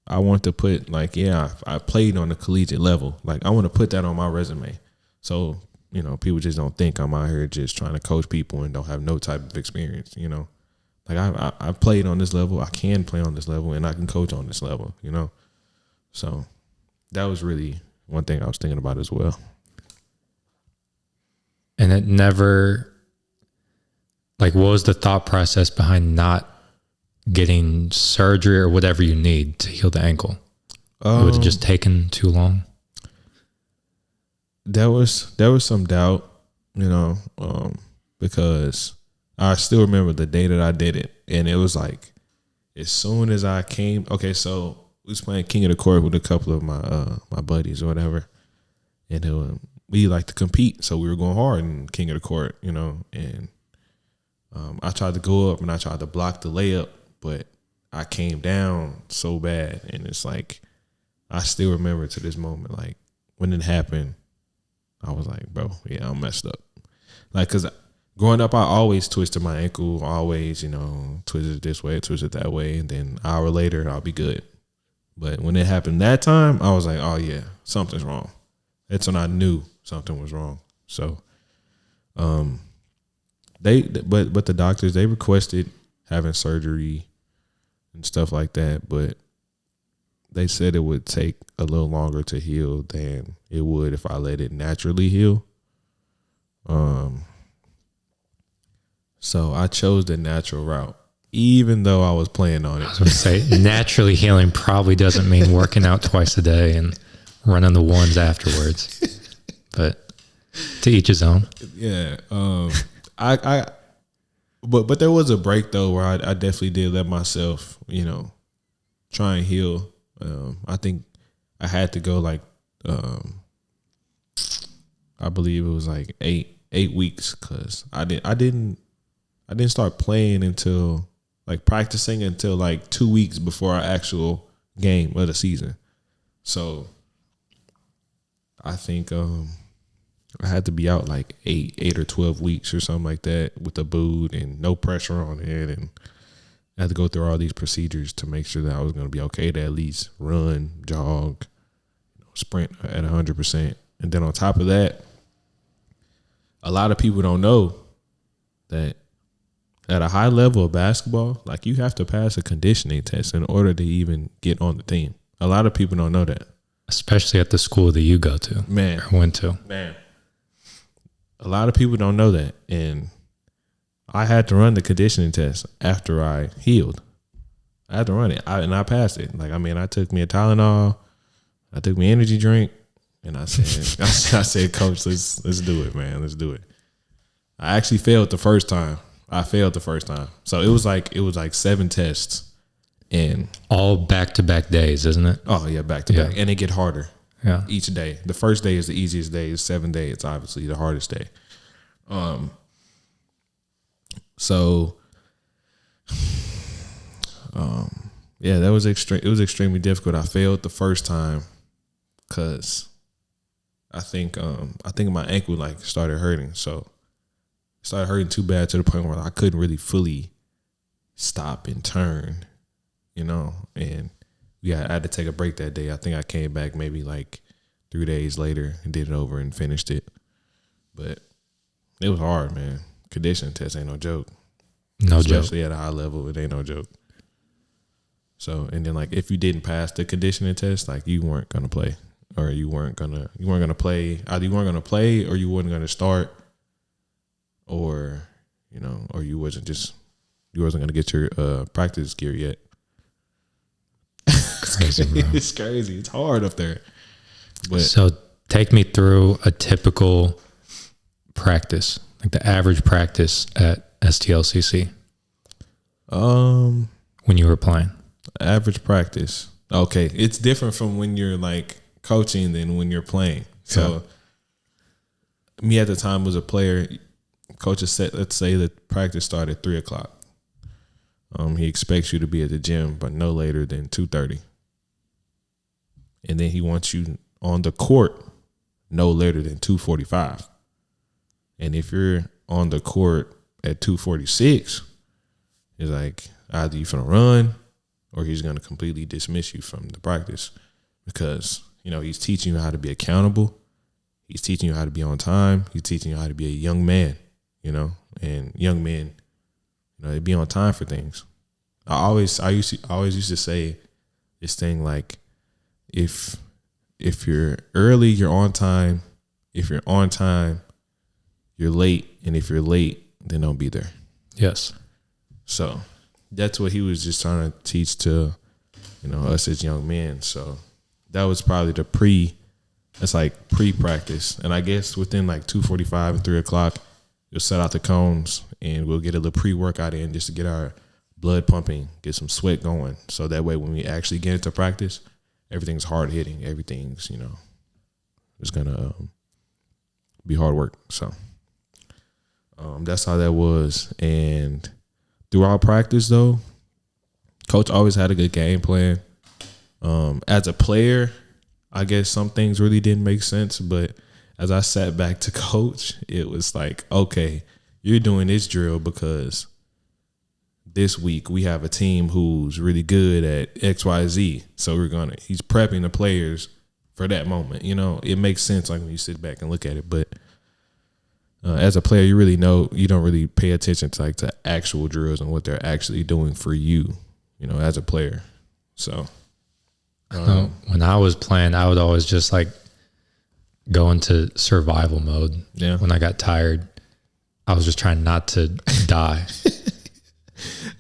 I want to put, like, I played on the collegiate level. Like, I want to put that on my resume. So, people just don't think I'm out here just trying to coach people and don't have no type of experience, Like, I played on this level. I can play on this level, and I can coach on this level, So that was really one thing I was thinking about as well. And it never, like, what was the thought process behind not getting surgery or whatever you need to heal the ankle? Would it just taken too long? There was some doubt, because I still remember the day that I did it, and it was like, as soon as I came, okay, so we was playing King of the Court with a couple of my buddies or whatever, and we like to compete, so we were going hard in King of the Court, and I tried to go up and I tried to block the layup, but I came down so bad, and it's like, I still remember to this moment, like, when it happened, I was like, bro, yeah, I'm messed up. Like, because growing up, I always twisted my ankle, always, twisted it this way, twisted it that way, and then an hour later, I'll be good. But when it happened that time, I was like, oh, yeah, something's wrong. That's when I knew something was wrong. So, but the doctors, they requested having surgery and stuff like that, but they said it would take a little longer to heal than it would if I let it naturally heal. So I chose the natural route, even though I was playing on it. I was going to say, naturally healing probably doesn't mean working out twice a day and running the ones afterwards. But to each his own. Yeah. But there was a break though where I definitely did let myself, try and heal. I think I had to go like, I believe it was like 8 weeks, because I didn't start playing until, like, practicing until like 2 weeks before our actual game of the season. So I think I had to be out like 8 or 12 weeks or something like that with a boot and no pressure on it, and I had to go through all these procedures to make sure that I was going to be okay to at least run, jog, sprint at 100%. And then on top of that, a lot of people don't know that at a high level of basketball, like you have to pass a conditioning test in order to even get on the team. A lot of people don't know that. Especially at the school that you go to. Man. Or went to. Man. A lot of people don't know that. And I had to run the conditioning test after I healed. I had to run it. And I passed it. Like, I mean, I took me a Tylenol. I took me energy drink. And I said, I said, Coach, let's do it, man. Let's do it. I actually failed the first time. So it was like 7 tests. And all back-to-back days, isn't it? Oh, yeah, back-to-back. And it get harder each day. The first day is the easiest day. The 7th day, it's obviously the hardest day. That was extreme. It was extremely difficult. I failed the first time because I think my ankle like started hurting. So it started hurting too bad to the point where I couldn't really fully stop and turn, and I had to take a break that day. I think I came back maybe like 3 days later and did it over and finished it. But it was hard, man. Conditioning test ain't no joke. Especially at a high level, it ain't no joke. So, and then like if you didn't pass the conditioning test, like you weren't gonna play, or you weren't gonna play. Either you weren't gonna play, or you weren't gonna start, or or you wasn't gonna get your practice gear yet. Crazy, bro. It's crazy. It's hard up there. But so take me through a typical practice, like the average practice at STLCC. When you were playing. Average practice. Okay. It's different from when you're like coaching than when you're playing. So me at the time was a player. Coaches said, let's say the practice started at 3:00. He expects you to be at the gym, but no later than 2:30. And then he wants you on the court no later than 2:45. And if you're on the court at 2:46, it's like either you're going to run or he's going to completely dismiss you from the practice because, he's teaching you how to be accountable. He's teaching you how to be on time. He's teaching you how to be a young man, and young men, they be on time for things. I always used to say this thing like, if you're early, you're on time. If you're on time, you're late. And if you're late, then don't be there. Yes. So that's what he was just trying to teach to, us as young men. So that was probably that's like pre-practice. And I guess within like 2:45 and 3:00, you'll set out the cones and we'll get a little pre-workout in just to get our blood pumping, get some sweat going. So that way when we actually get into practice, everything's hard hitting. Everything's, it's going to be hard work. So that's how that was. And throughout practice, though, coach always had a good game plan. As a player, I guess some things really didn't make sense. But as I sat back to coach, it was like, okay, you're doing this drill because this week we have a team who's really good at XYZ. So he's prepping the players for that moment. It makes sense like when you sit back and look at it. But as a player, you don't really pay attention to like to actual drills and what they're actually doing for you, as a player. So when I was playing, I would always just like go into survival mode. Yeah. When I got tired, I was just trying not to die.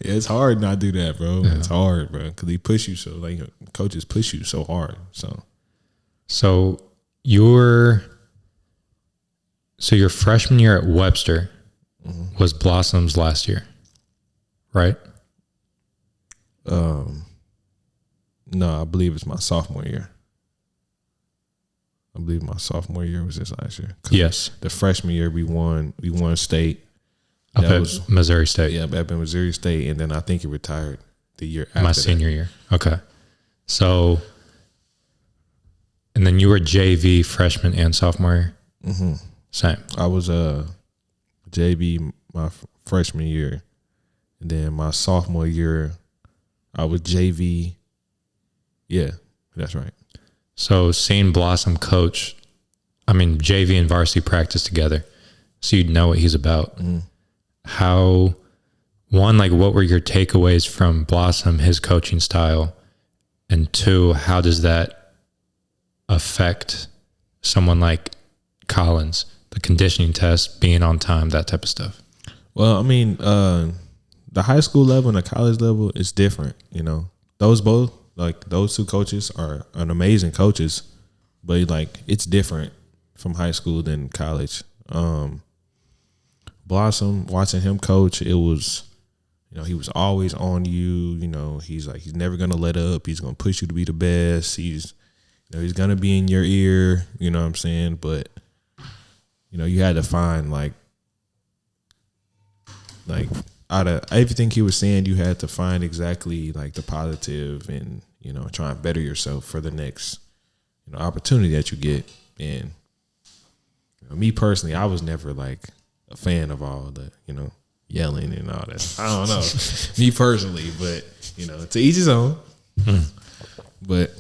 Yeah, it's hard not to do that, bro. Yeah. It's hard, bro, because they push you coaches push you so hard. So your freshman year at Webster was Blossom's last year, right? No, I believe it's my sophomore year. I believe my sophomore year was this last year. Yes. The freshman year we won state. Up at Missouri State. Yeah, up at Missouri State, and then I think he retired the year after my senior year. Okay. So, and then you were JV freshman and sophomore year? Mm-hmm. Same. I was JV my freshman year, And then my sophomore year, I was JV. Yeah, that's right. So seeing Blossom coach, I mean, JV and varsity practice together, so you'd know what he's about. How, one, like, what were your takeaways from Blossom, his coaching style? And two, how does that affect someone like Collins, the conditioning test, being on time, that type of stuff? Well, I mean, the high school level and the college level is different. You know, those two coaches are an amazing coaches, but like it's different from high school than college. Blossom, watching him coach, it was, you know, he was always on you. You know, he's never gonna let up. He's gonna push you to be the best. He's gonna be in your ear. You know what I'm saying? But you know, you had to find like out of everything he was saying, you had to find exactly like the positive and, you know, try and better yourself for the next, you know, opportunity that you get. And you know, me personally, I was never like a fan of all the, you know, yelling and all that. I don't know, me personally, but you know, to each his own. But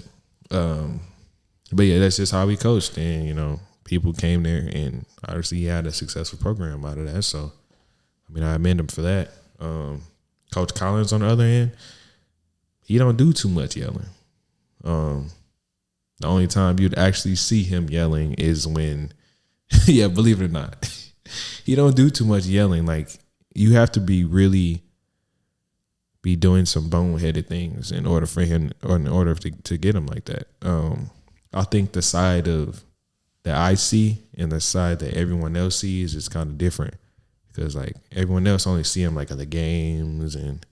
yeah, that's just how we coached, and you know, people came there, and obviously he had a successful program out of that. So, I mean, I commend him for that. Coach Collins, on the other hand, he don't do too much yelling. The only time you'd actually see him yelling is when, yeah, believe it or not, he don't do too much yelling. Like, you have to be really be doing some boneheaded things in order for him, or in order to get him like that. I think the side of that I see and the side that everyone else sees is kind of different, because like everyone else only see him like at the games and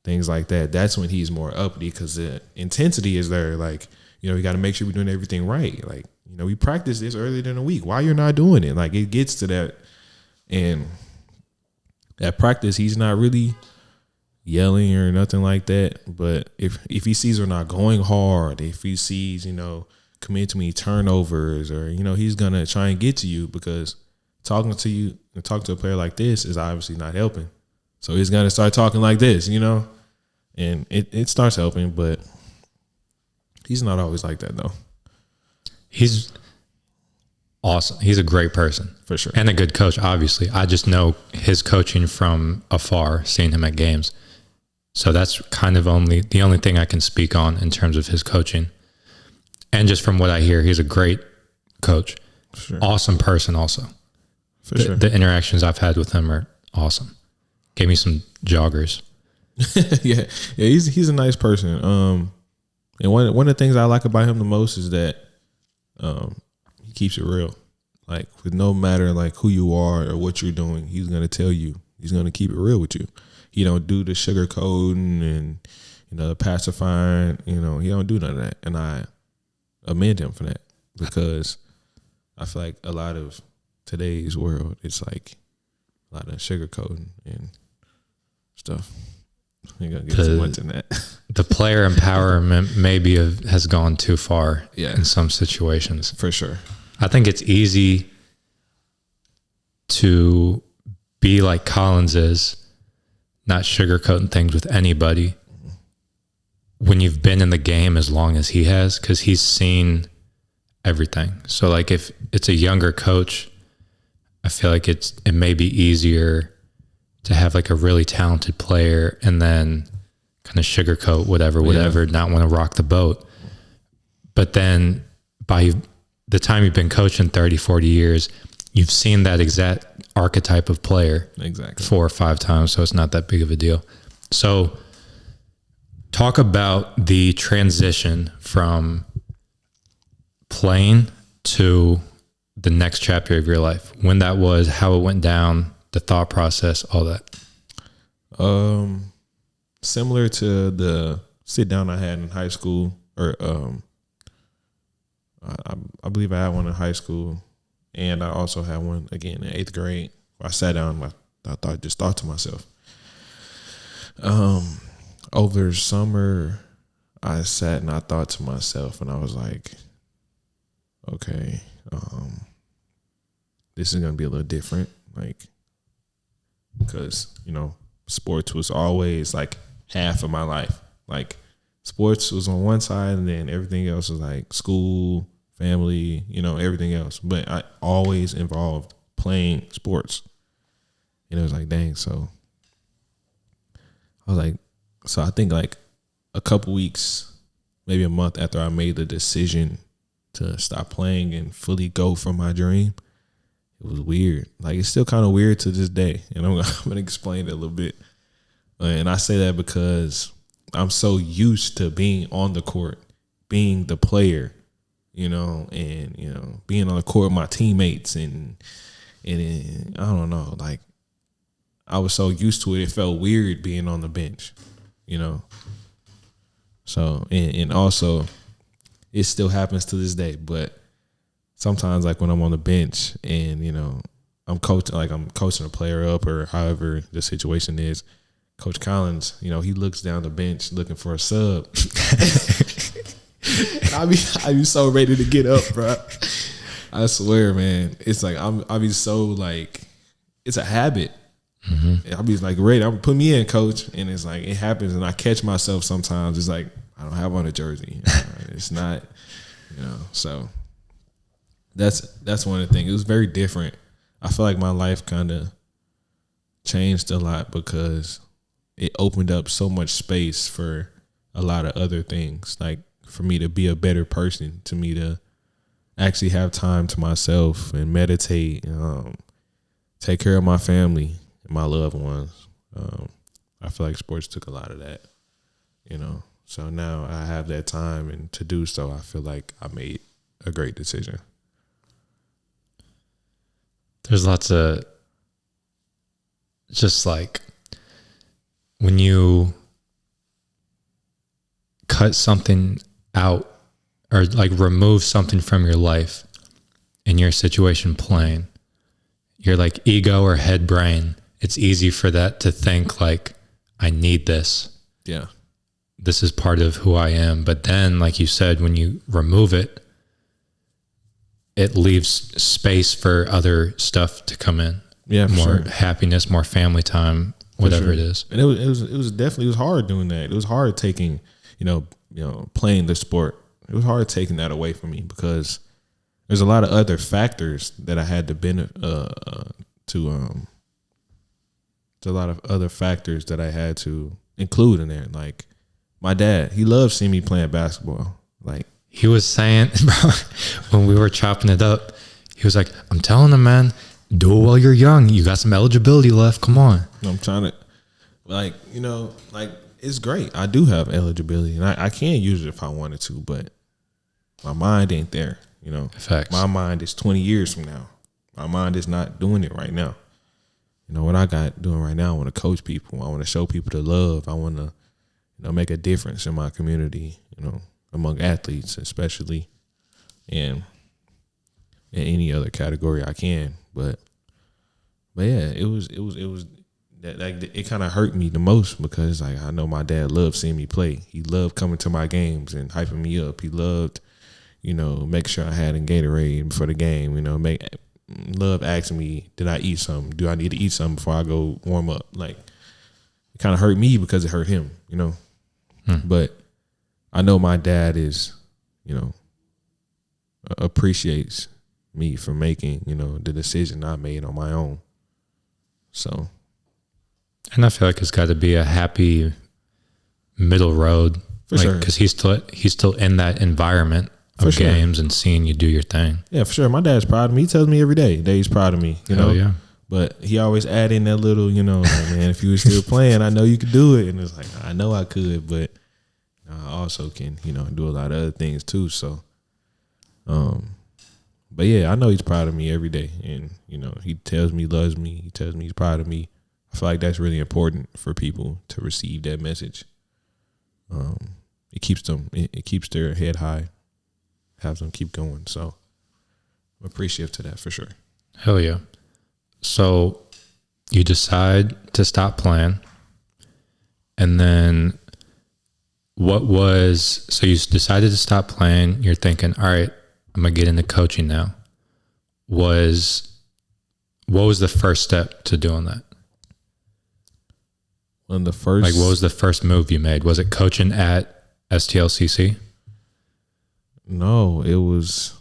things like that. That's when he's more uppity, because the intensity is there. Like, you know, we got to make sure we're doing everything right. Like, you know, we practiced this earlier in the week. Why you're not doing it? Like, it gets to that. And at practice, he's not really yelling or nothing like that. But if he sees we're not going hard, if he sees, you know, commit to me turnovers, or, you know, he's going to try and get to you, because talking to you and talking to a player like this is obviously not helping. So he's going to start talking like this, you know, and it starts helping, but he's not always like that though. He's awesome. He's a great person. For sure. And a good coach, obviously. I just know his coaching from afar, seeing him at games. So that's kind of the only thing I can speak on in terms of his coaching. And just from what I hear, he's a great coach. Sure. Awesome person also. For sure. The interactions I've had with him are awesome. Gave me some joggers. yeah, he's a nice person. And one of the things I like about him the most is that he keeps it real. Like, with no matter like who you are or what you're doing, he's gonna tell you. He's gonna keep it real with you. He don't do the sugarcoating and, you know, the pacifying. You know, he don't do none of that. And I commend him for that, because I feel like a lot of today's world, it's like a lot of sugarcoating and stuff. You're gonna get too much in that. The player empowerment maybe has gone too far in some situations. For sure. I think it's easy to be like Collins is, not sugarcoating things with anybody, when you've been in the game as long as he has, because he's seen everything. So like if it's a younger coach, I feel like it may be easier to have like a really talented player and then kind of sugarcoat whatever, not want to rock the boat. But then by the time you've been coaching 30, 40 years, you've seen that exact archetype of player exactly 4 or 5 times. So it's not that big of a deal. So talk about the transition from playing to the next chapter of your life, when that was, how it went down, the thought process, all that. Similar to the sit down I had in high school, or I believe I had one in high school, and I also had one again in 8th grade. I sat down, I thought to myself. Over summer, I sat and I thought to myself, and I was like, okay, this is gonna be a little different, like, because, you know, sports was always like half of my life. Like sports was on one side, and then everything else was like school, family, everything else. But I always involved playing sports. And it was like, dang. So I was like, I think like a couple weeks, maybe a month after I made the decision to stop playing and fully go for my dream, it was weird. Like, it's still kind of weird to this day. And I'm going to explain it a little bit. And I say that because I'm so used to being on the court, being the player, and, being on the court with my teammates. And I don't know, like, I was so used to it. It felt weird being on the bench, So, and also, it still happens to this day. But sometimes, like when I'm on the bench and I'm coaching a player up or however the situation is, Coach Collins, he looks down the bench looking for a sub. I be so ready to get up, bro. I swear, man. It's like I be so like, it's a habit. Mm-hmm. I'll be like, ready. I'm put me in, coach. And it's like, it happens. And I catch myself sometimes. It's like, I don't have on a jersey. It's not, so that's one of the things. It was very different. I feel like my life kind of changed a lot because it opened up so much space for a lot of other things. Like for me to be a better person, to me to actually have time to myself and meditate, take care of my family and my loved ones. I feel like sports took a lot of that, So now I have that time, and to do so, I feel like I made a great decision. There's lots of, just like when you cut something out or like remove something from your life in your situation playing, your like ego or head brain, it's easy for that to think like, I need this. Yeah. This is part of who I am. But then, like you said, when you remove it, it leaves space for other stuff to come in. Yeah, more happiness, more family time, whatever it is. And it was definitely hard doing that. It was hard taking, playing the sport. It was hard taking that away from me because there's a lot of other factors that I had to a lot of other factors that I had to include in there. Like my dad, he loved seeing me playing basketball. Like he was saying, bro, when we were chopping it up, he was like, I'm telling him, man, do it while you're young. You got some eligibility left. Come on. I'm trying to, it's great. I do have eligibility, and I can use it if I wanted to, but my mind ain't there, Facts. My mind is 20 years from now. My mind is not doing it right now. What I got doing right now, I want to coach people. I want to show people the love. I want to, make a difference in my community, among athletes especially, and in any other category I can. But yeah, it was that, like, it kind of hurt me the most because like I know my dad loved seeing me play. He loved coming to my games and hyping me up. He loved, make sure I had a Gatorade before the game. Love asking me, did I eat something? Do I need to eat something before I go warm up? Like, it kind of hurt me because it hurt him, But I know my dad is, appreciates me for making, the decision I made on my own. So. And I feel like it's got to be a happy middle road. For sure. Because he's still in that environment of games and seeing you do your thing. Yeah, for sure. My dad's proud of me. He tells me every day that he's proud of me. Hell yeah. But he always add in that little, like, man, if you were still playing, I know you could do it. And it's like, I know I could, but I also can, do a lot of other things too. So, but yeah, I know he's proud of me every day. And, he tells me he loves me. He tells me he's proud of me. I feel like that's really important for people to receive that message. It keeps their head high, have them keep going. So I'm appreciative to that for sure. Hell yeah. So you decide to stop playing, and then so you decided to stop playing. You're thinking, all right, I'm going to get into coaching now. What was the first step to doing that? On the first, like, what was the first move you made? Was it coaching at STLCC? No, it was.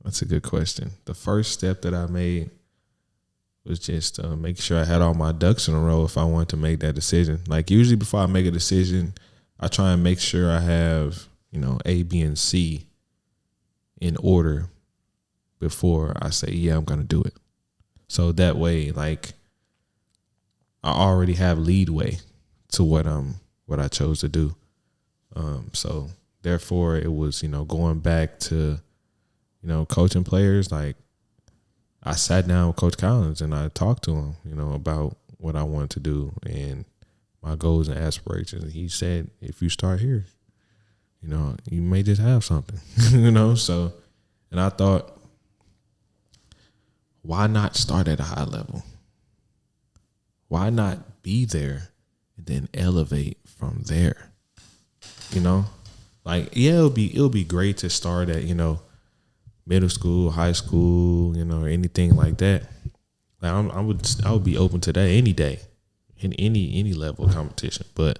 That's a good question. The first step that I made was just make sure I had all my ducks in a row if I wanted to make that decision. Like usually before I make a decision, I try and make sure I have, A, B, and C in order before I say, yeah, I'm going to do it. So that way, like, I already have leadway to what I chose to do. So therefore it was, going back to, coaching players. Like I sat down with Coach Collins and I talked to him, about what I wanted to do and my goals and aspirations. He said, if you start here, you may just have something, So, and I thought, why not start at a high level? Why not be there and then elevate from there? Like, yeah, it'll be great to start at, middle school, high school, or anything like that. Like I would be open to that any day in any level of competition. But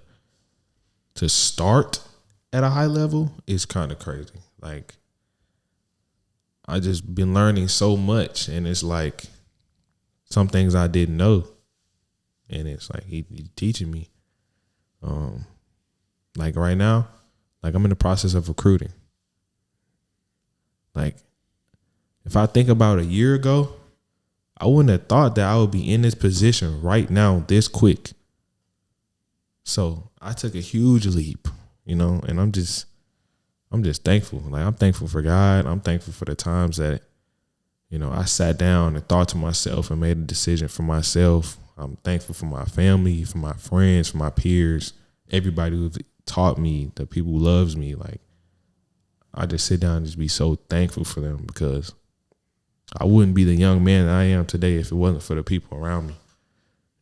to start at a high level is kind of crazy. Like I just been learning so much, and it's like some things I didn't know, and it's like he teaching me. Like right now, like I'm in the process of recruiting. Like if I think about a year ago, I wouldn't have thought that I would be in this position right now this quick. So I took a huge leap, and I'm just thankful. Like I'm thankful for God. I'm thankful for the times that, I sat down and thought to myself and made a decision for myself. I'm thankful for my family, for my friends, for my peers, everybody who's taught me, the people who loves me. Like I just sit down and just be so thankful for them, because I wouldn't be the young man that I am today if it wasn't for the people around me,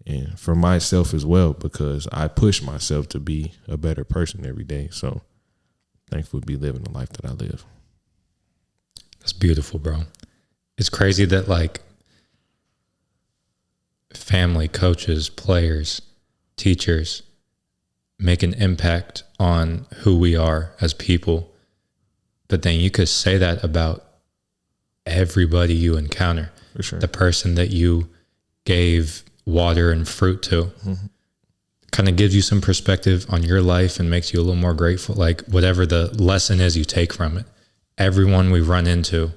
and for myself as well, because I push myself to be a better person every day. So thankful to be living the life that I live. That's beautiful, bro. It's crazy that like family, coaches, players, teachers make an impact on who we are as people. But then you could say that about everybody you encounter. For sure. The person that you gave water and fruit to. Mm-hmm. Kind of gives you some perspective on your life and makes you a little more grateful. Like whatever the lesson is you take from it. Everyone we run into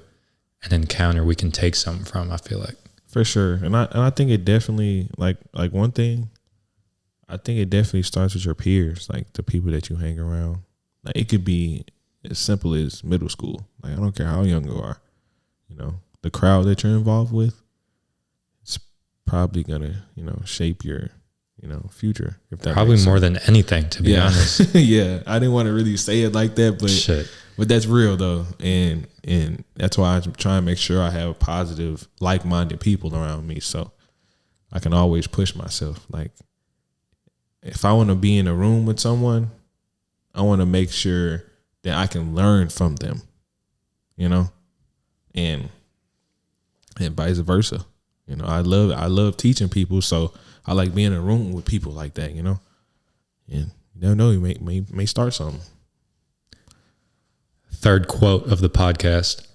and encounter, we can take something from, I feel like. For sure. And I think it definitely, like one thing, I think it definitely starts with your peers, like the people that you hang around. Like it could be as simple as middle school. Like I don't care how young you are, the crowd that you're involved with, it's probably gonna, shape your, future. If that probably more than anything, to be honest. Yeah, I didn't want to really say it like that, but that's real though, and that's why I'm trying to make sure I have positive, like-minded people around me, so I can always push myself. Like if I want to be in a room with someone, I want to make sure that I can learn from them, and vice versa. I love teaching people, so I like being in a room with people like that, and you never know, you may start something. Third quote of the podcast: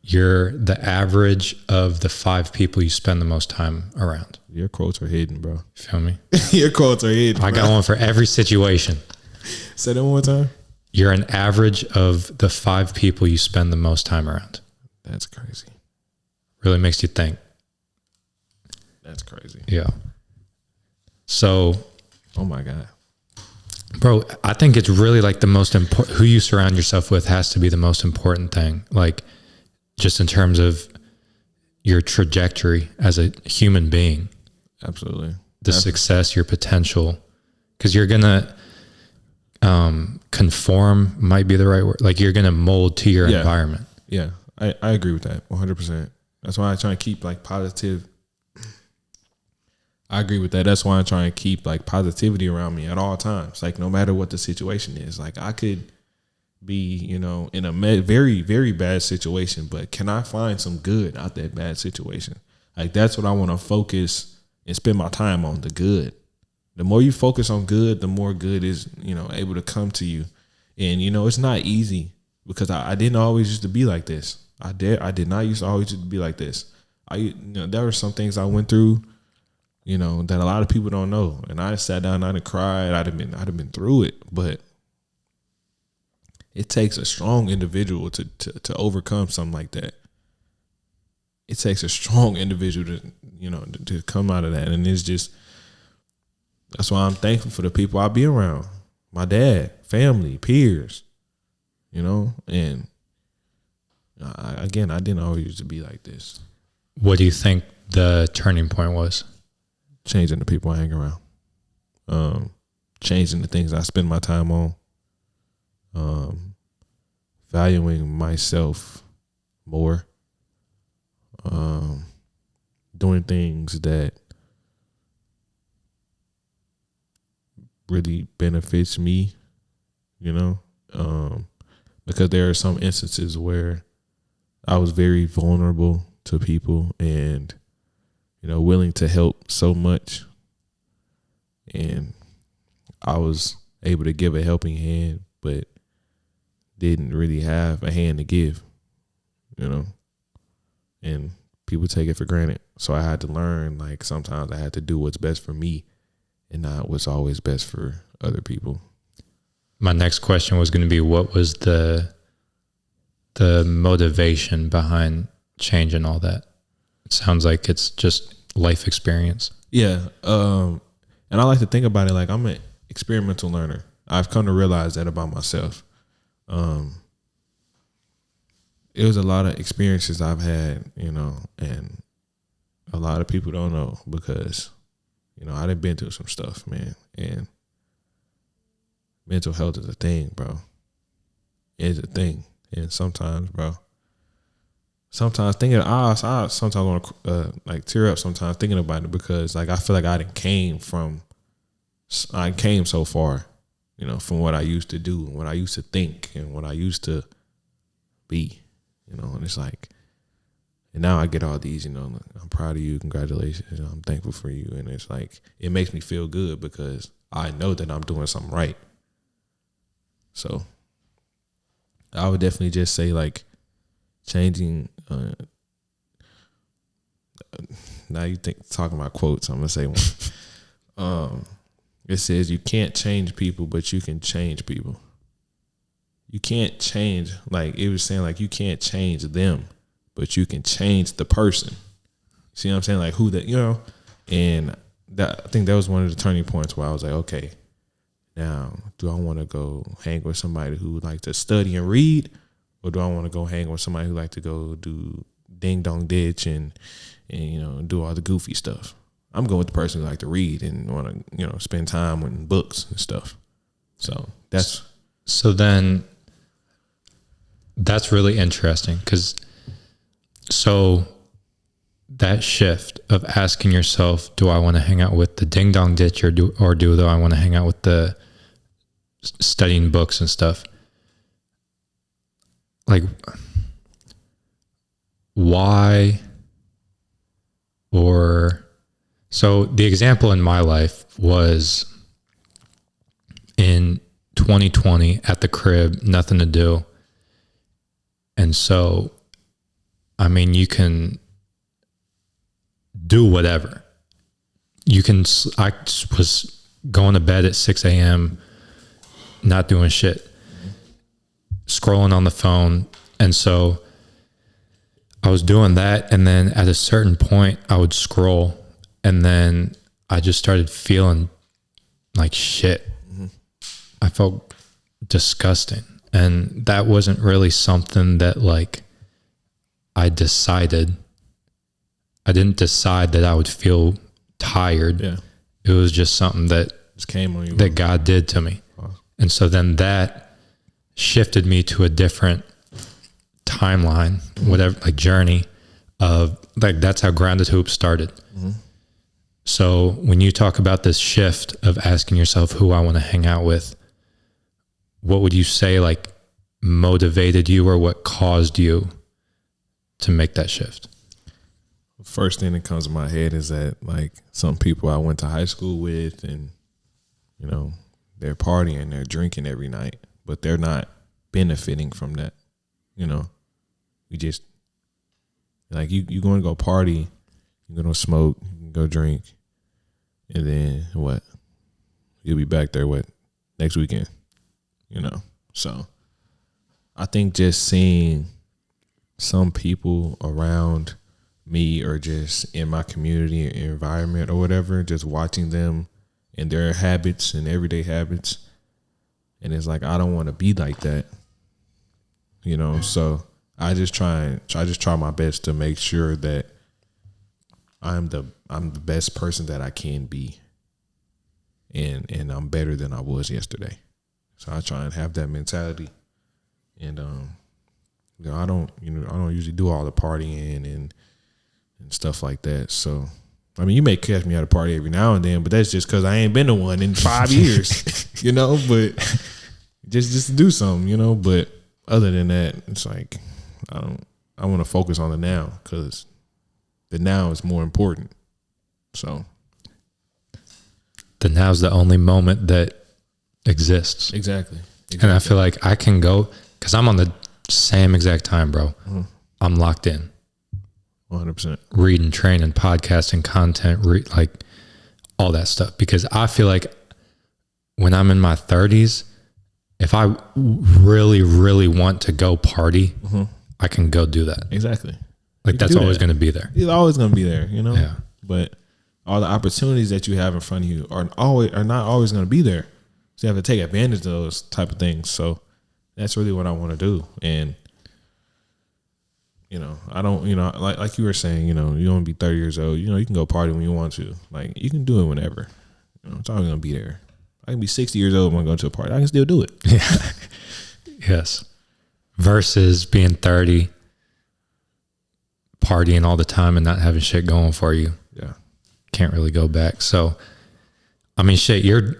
you're the average of the 5 people you spend the most time around. Your quotes are hidden, bro. You feel me? Your quotes are hidden. I got one for every situation. Say that one more time. You're an average of the 5 people you spend the most time around. That's crazy. Really makes you think. That's crazy. Yeah. So. Oh my God. Bro, I think it's really like the most important, who you surround yourself with has to be the most important thing. Like just in terms of your trajectory as a human being. Absolutely. The success, your potential, because you're going to conform might be the right word. Like you're going to mold to your environment. Yeah. I agree with that 100%. That's why I try to keep like positive. I agree with that. That's why I'm trying to keep like positivity around me at all times. Like no matter what the situation is, like I could be, in a very, very bad situation, but can I find some good out that bad situation? Like that's what I want to focus and spend my time on, the good. The more you focus on good, the more good is, able to come to you. And, it's not easy because I didn't always used to be like this. I did not used to always used to be like this. There were some things I went through, that a lot of people don't know. And I sat down, I'd have cried, I'd have been through it. But it takes a strong individual to overcome something like that. It takes a strong individual to come out of that. And it's just, that's why I'm thankful for the people I be around. My dad, family, peers, and I didn't always used to be like this. What do you think the turning point was? Changing the people I hang around. Changing the things I spend my time on. Valuing myself more. Doing things that really benefits me, because there are some instances where I was very vulnerable to people and, willing to help so much. And I was able to give a helping hand, but didn't really have a hand to give, and people take it for granted. So I had to learn, like, sometimes I had to do what's best for me and not what's always best for other people. My next question was going to be, what was the motivation behind changing all that? It sounds like it's just life experience. Yeah. And I like to think about it like I'm an experimental learner. I've come to realize that about myself. It was a lot of experiences I've had, and a lot of people don't know because, I done been through some stuff, man. And mental health is a thing, bro. It's a thing. And sometimes, bro, thinking, I sometimes want to tear up sometimes thinking about it because, like, I feel like I came so far, from what I used to do and what I used to think and what I used to be, and it's like, and now I get all these, I'm proud of you, congratulations, I'm thankful for you. And it's like, it makes me feel good because I know that I'm doing something right. So I would definitely just say, like, changing, now you talking about quotes, I'm going to say one. It says, you can't change people, but you can change people. You can't change, like it was saying, like, you can't change them, but you can change the person. See what I'm saying? Like, who that, and that, I think that was one of the turning points where I was like, okay, now do I want to go hang with somebody who like to study and read, or do I want to go hang with somebody who like to go do ding dong ditch and do all the goofy stuff? I'm going with the person who like to read and want to, spend time with books and stuff. So then that's really interesting because that shift of asking yourself, do I want to hang out with the ding dong ditch or do I want to hang out with the studying books and stuff? Like, why? So the example in my life was in 2020 at the crib, nothing to do. And so, I mean, you can do whatever. I was going to bed at 6 a.m., not doing shit, scrolling on the phone. And so I was doing that. And then at a certain point, I would scroll. And then I just started feeling like shit. Mm-hmm. I felt disgusting. And that wasn't really something that, like, I decided. I didn't decide that I would feel tired. Yeah. It was just something that just came on you. That God did to me. Wow. And so then that shifted me to a different timeline, whatever, like journey of, like, that's how Grounded Hoop started. Mm-hmm. So when you talk about this shift of asking yourself who I want to hang out with, what would you say, like, motivated you or what caused you to make that shift? First thing that comes to my head is that, like, some people I went to high school with and You know, they're partying, they're drinking every night, but they're not benefiting from that. You know, we just like you going to go party, you're going to smoke, you can go drink, and then what? You'll be back there next weekend. You know, so I think just seeing some people around me or just in my community environment or whatever, just watching them and their habits and everyday habits, and it's like I don't want to be like that. You know, so I just try my best to make sure that I'm the best person that I can be, and I'm better than I was yesterday. So I try and have that mentality, and you know, I don't usually do all the partying and stuff like that. So I mean, you may catch me at a party every now and then, but that's just because I ain't been to one in 5 years, you know. But just to do something, you know. But other than that, it's like I want to focus on the now, because the now is more important. So the now is the only moment that exists. Exactly. And I feel like I can go, because I'm on the same exact time, bro. Mm-hmm. I'm locked in. 100%. Reading, training, podcasting, content, like all that stuff. Because I feel like when I'm in my 30s, if I really, really want to go party, mm-hmm. I can go do that. Exactly. Like that's always going to be there. It's always going to be there, you know? Yeah. But all the opportunities that you have in front of you are not always going to be there. So you have to take advantage of those type of things. So that's really what I want to do. And, you know, I don't, you know, like you were saying, you know, you don't be 30 years old. You know, you can go party when you want to. Like, you can do it whenever. You know, it's always going to be there. I can be 60 years old when I go to a party. I can still do it. Yeah. Yes. Versus being 30, partying all the time and not having shit going for you. Yeah. Can't really go back. So, I mean, shit, you're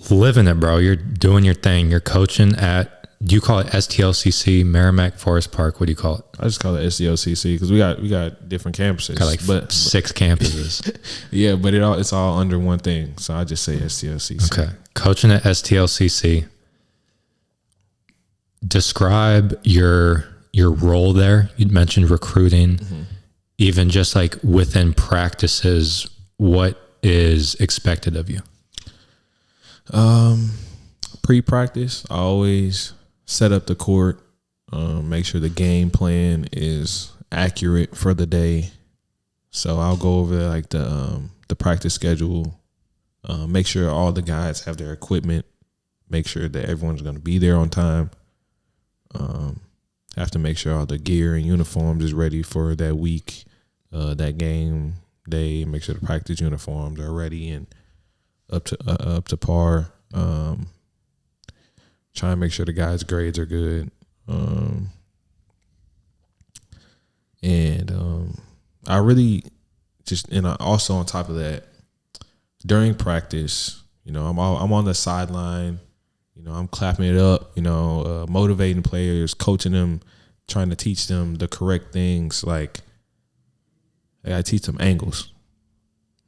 living it, bro. You're doing your thing. You're coaching at, do you call it STLCC, Merrimack Forest Park? What do you call it? I just call it STLCC because we got different campuses. Got like six campuses. Yeah, but it's all under one thing. So I just say STLCC. Okay. Coaching at STLCC. Describe your role there. You mentioned recruiting. Mm-hmm. Even just like within practices, what is expected of you? Pre-practice, I always set up the court, make sure the game plan is accurate for the day. So I'll go over like the practice schedule, make sure all the guys have their equipment, make sure that everyone's going to be there on time. Have to make sure all the gear and uniforms is ready for that week, that game day. Make sure the practice uniforms are ready and up to par. Try and make sure the guys' grades are good. I really just, and also on top of that, during practice, you know, I'm on the sideline, you know, I'm clapping it up, you know, motivating players, coaching them, trying to teach them the correct things. Like, I gotta teach them angles.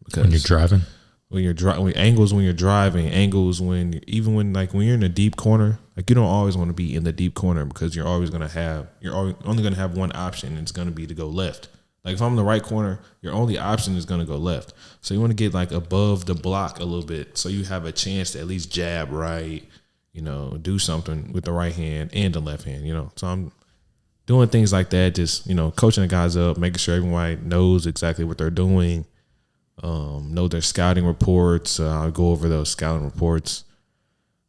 Because when you're driving? Angles when you're driving, angles when you're in a deep corner, like you don't always want to be in the deep corner because you're only gonna have one option, and it's gonna be to go left. Like if I'm in the right corner, your only option is gonna go left. So you want to get like above the block a little bit, so you have a chance to at least jab right, you know, do something with the right hand and the left hand, you know. So I'm doing things like that, just, you know, coaching the guys up, making sure everyone knows exactly what they're doing. Know their scouting reports. I'll go over those scouting reports.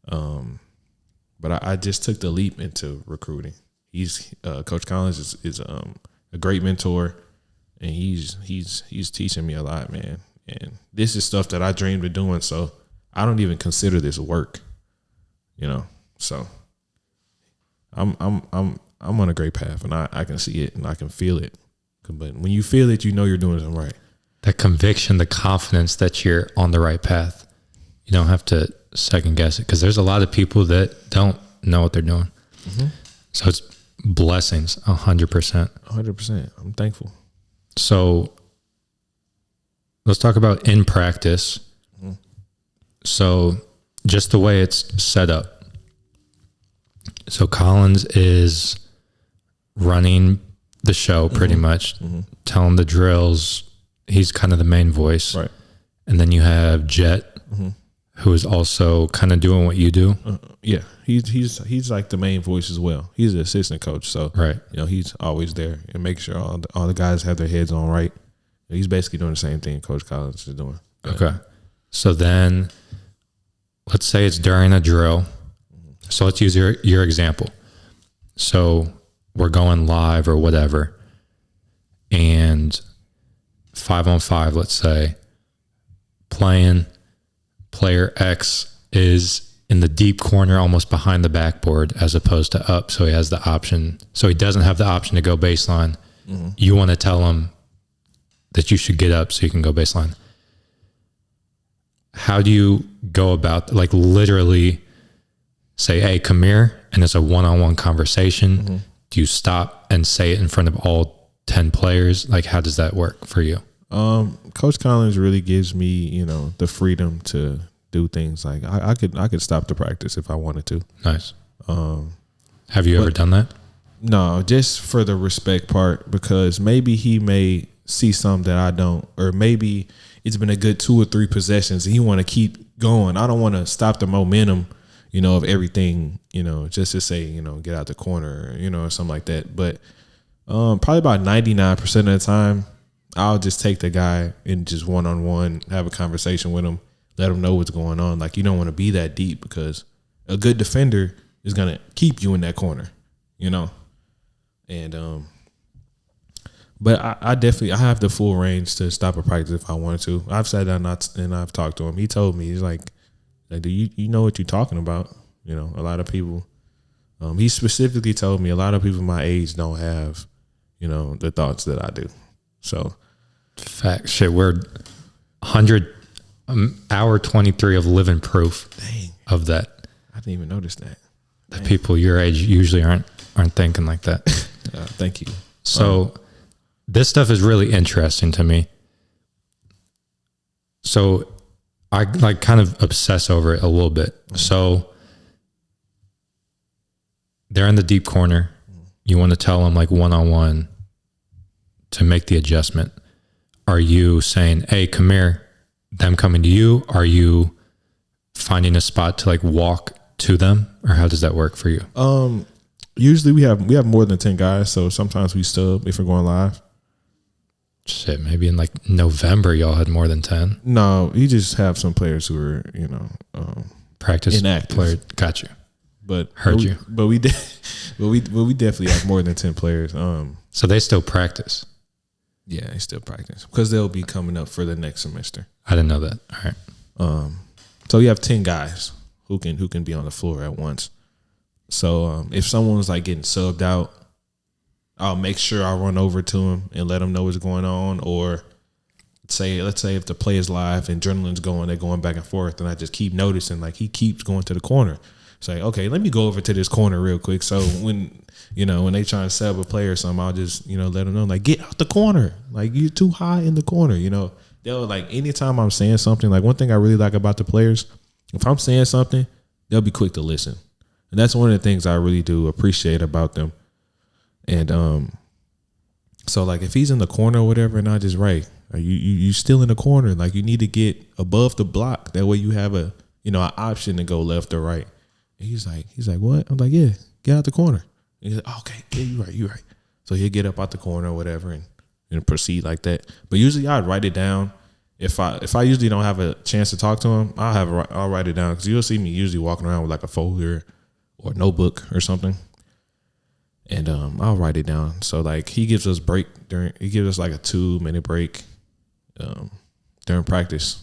But I just took the leap into recruiting. He's Coach Collins is a great mentor, and he's teaching me a lot, man. And this is stuff that I dreamed of doing, so I don't even consider this work, you know. So I'm on a great path, and I can see it and I can feel it. But when you feel it, you know you're doing something right. That conviction, the confidence that you're on the right path. You don't have to second guess it, because there's a lot of people that don't know what they're doing. Mm-hmm. So it's blessings, 100%. 100%. I'm thankful. So let's talk about in practice. Mm-hmm. So just the way it's set up. So Collins is running the show pretty much, telling the drills. He's kind of the main voice. Right. And then you have Jet, who is also kind of doing what you do. Yeah. He's like the main voice as well. He's the assistant coach. So, right. He's always there and making sure all the guys have their heads on right. He's basically doing the same thing Coach Collins is doing. Yeah. Okay. So then let's say it's during a drill. So let's use your example. So we're going live or whatever, and 5-on-5, let's say, playing, player X is in the deep corner almost behind the backboard as opposed to up, so he has the option. So he doesn't have the option to go baseline. You want to tell him that you should get up so you can go baseline. How do you go about, like, literally say, hey, come here, and it's a one-on-one conversation? Do you stop and say it in front of all 10 players? Like, how does that work for you? Coach Collins really gives me, the freedom to do things. Like I could stop the practice if I wanted to. Nice. Have you ever done that? No, just for the respect part, because maybe he may see something that I don't, or maybe it's been a good 2 or 3 possessions and he want to keep going. I don't want to stop the momentum, of everything, just to say, get out the corner, or something like that. But probably about 99% of the time, I'll just take the guy and just one-on-one, have a conversation with him, let him know what's going on. Like, you don't want to be that deep because a good defender is going to keep you in that corner, And, but I definitely, I have the full range to stop a practice if I wanted to. I've sat down and I've talked to him. He told me, he's like, do you know what you're talking about? A lot of people, he specifically told me a lot of people my age don't have, the thoughts that I do. So, fact, shit, we're 100 hour 23 of living proof of that. I didn't even notice that. The people your age usually aren't thinking like that. Thank you. So this stuff is really interesting to me. So I kind of obsess over it a little bit. So they're in the deep corner. You want to tell them, like, one-on-one to make the adjustment. Are you saying, hey, come here, them coming to you? Are you finding a spot to, like, walk to them? Or how does that work for you? Usually we have more than 10 guys. So sometimes we stub if we're going live. Shit, maybe in like November y'all had more than 10. No, you just have some players who are, practice inactive. Player. Got you. But we definitely have more than 10 players. So they still practice. Yeah, they still practice because they'll be coming up for the next semester. I didn't know that. All right. So you have 10 guys who can be on the floor at once. So if someone's like getting subbed out, I'll make sure I run over to him and let him know what's going on. Or let's say if the play is live and adrenaline's going, they're going back and forth, and I just keep noticing, like, he keeps going to the corner. Say, okay, let me go over to this corner real quick. So when they try to sub a play or something, I'll just, let them know, like, get out the corner. Like, you're too high in the corner. They'll, like, anytime I'm saying something, like, one thing I really like about the players, if I'm saying something, they'll be quick to listen. And that's one of the things I really do appreciate about them. And so, like, if he's in the corner or whatever, and I just you still in the corner, like, you need to get above the block. That way you have an option to go left or right. And he's like, what? I'm like, yeah, get out the corner. And he's like, oh, okay, yeah, you're right. So he'll get up out the corner or whatever and proceed like that. But usually I'd write it down. If I usually don't have a chance to talk to him, I'll write it down, because you'll see me usually walking around with like a folder or notebook or something. And I'll write it down. So, like, he gives us like a 2-minute break during practice.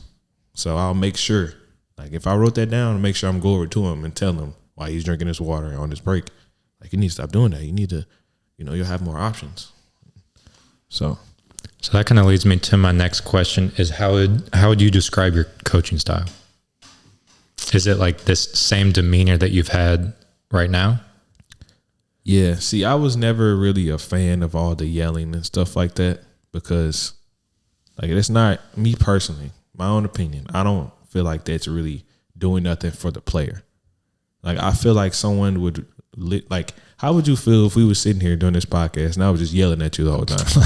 So I'll make sure, like, if I wrote that down, I'll make sure I'm go over to him and tell him why he's drinking his water on his break. Like, you need to stop doing that. You need to, you'll have more options. So that kind of leads me to my next question: is how would you describe your coaching style? Is it like this same demeanor that you've had right now? Yeah. See, I was never really a fan of all the yelling and stuff like that, because, like, it's not me personally, my own opinion. I don't feel like that's really doing nothing for the player. Like, I feel like someone would like, how would you feel if we were sitting here doing this podcast and I was just yelling at you the whole time?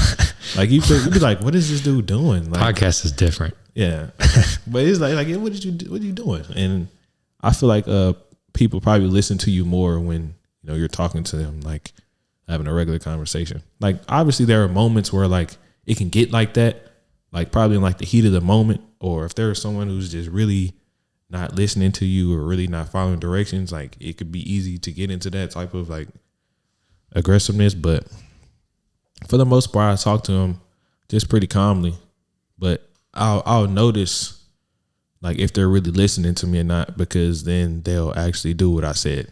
Like, you'd be like, what is this dude doing? Like, podcast is different. Yeah. But it's like, what are you doing? And I feel like people probably listen to you more when, you know, you're talking to them, like having a regular conversation. Like, obviously there are moments where like it can get like that, like probably in like the heat of the moment, or if there's someone who's just really not listening to you or really not following directions, like it could be easy to get into that type of like aggressiveness. But for the most part, I talk to them just pretty calmly, but I'll notice like if they're really listening to me or not, because then they'll actually do what I said,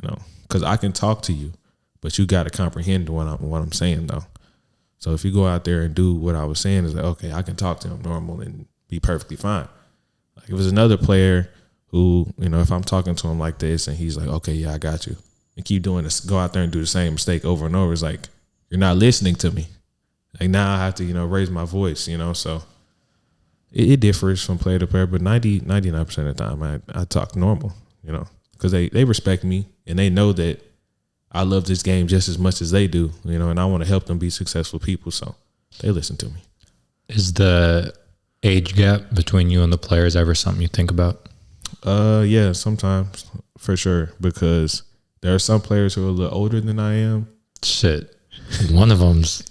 you know, because I can talk to you, but you got to comprehend what I'm saying though. So if you go out there and do what I was saying, it's like, okay, I can talk to him normal and be perfectly fine. Like, if it was another player who, you know, if I'm talking to him like this and he's like, okay, yeah, I got you, and keep doing this, go out there and do the same mistake over and over, it's like, you're not listening to me. Like, now I have to, you know, raise my voice, you know, so it differs from player to player, but 99% of the time I talk normal, you know, because they respect me and they know that I love this game just as much as they do, you know, and I want to help them be successful people, so they listen to me. Is the age gap between you and the players ever something you think about? Yeah, sometimes, for sure, because there are some players who are a little older than I am. Shit, one of them's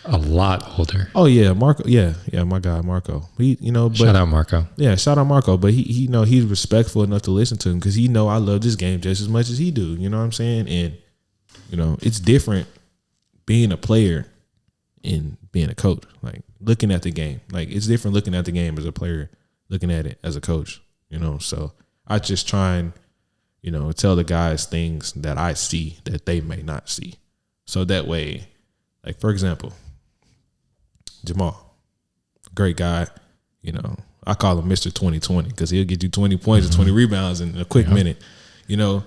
a lot older. Oh yeah, Marco. Yeah, my guy Marco. He, you know, but, shout out Marco. Yeah, shout out Marco. But he, you know, he's respectful enough to listen to him because he know I love this game just as much as he do. You know what I'm saying? And you know, it's different being a player and being a coach. Like, looking at the game, like, it's different looking at the game as a player, looking at it as a coach. You know, so I just try and, you know, tell the guys things that I see that they may not see. So that way, like, for example, Jamal, great guy, you know, I call him Mr. 2020 because he'll get you 20 points and 20 rebounds in a quick minute. You know,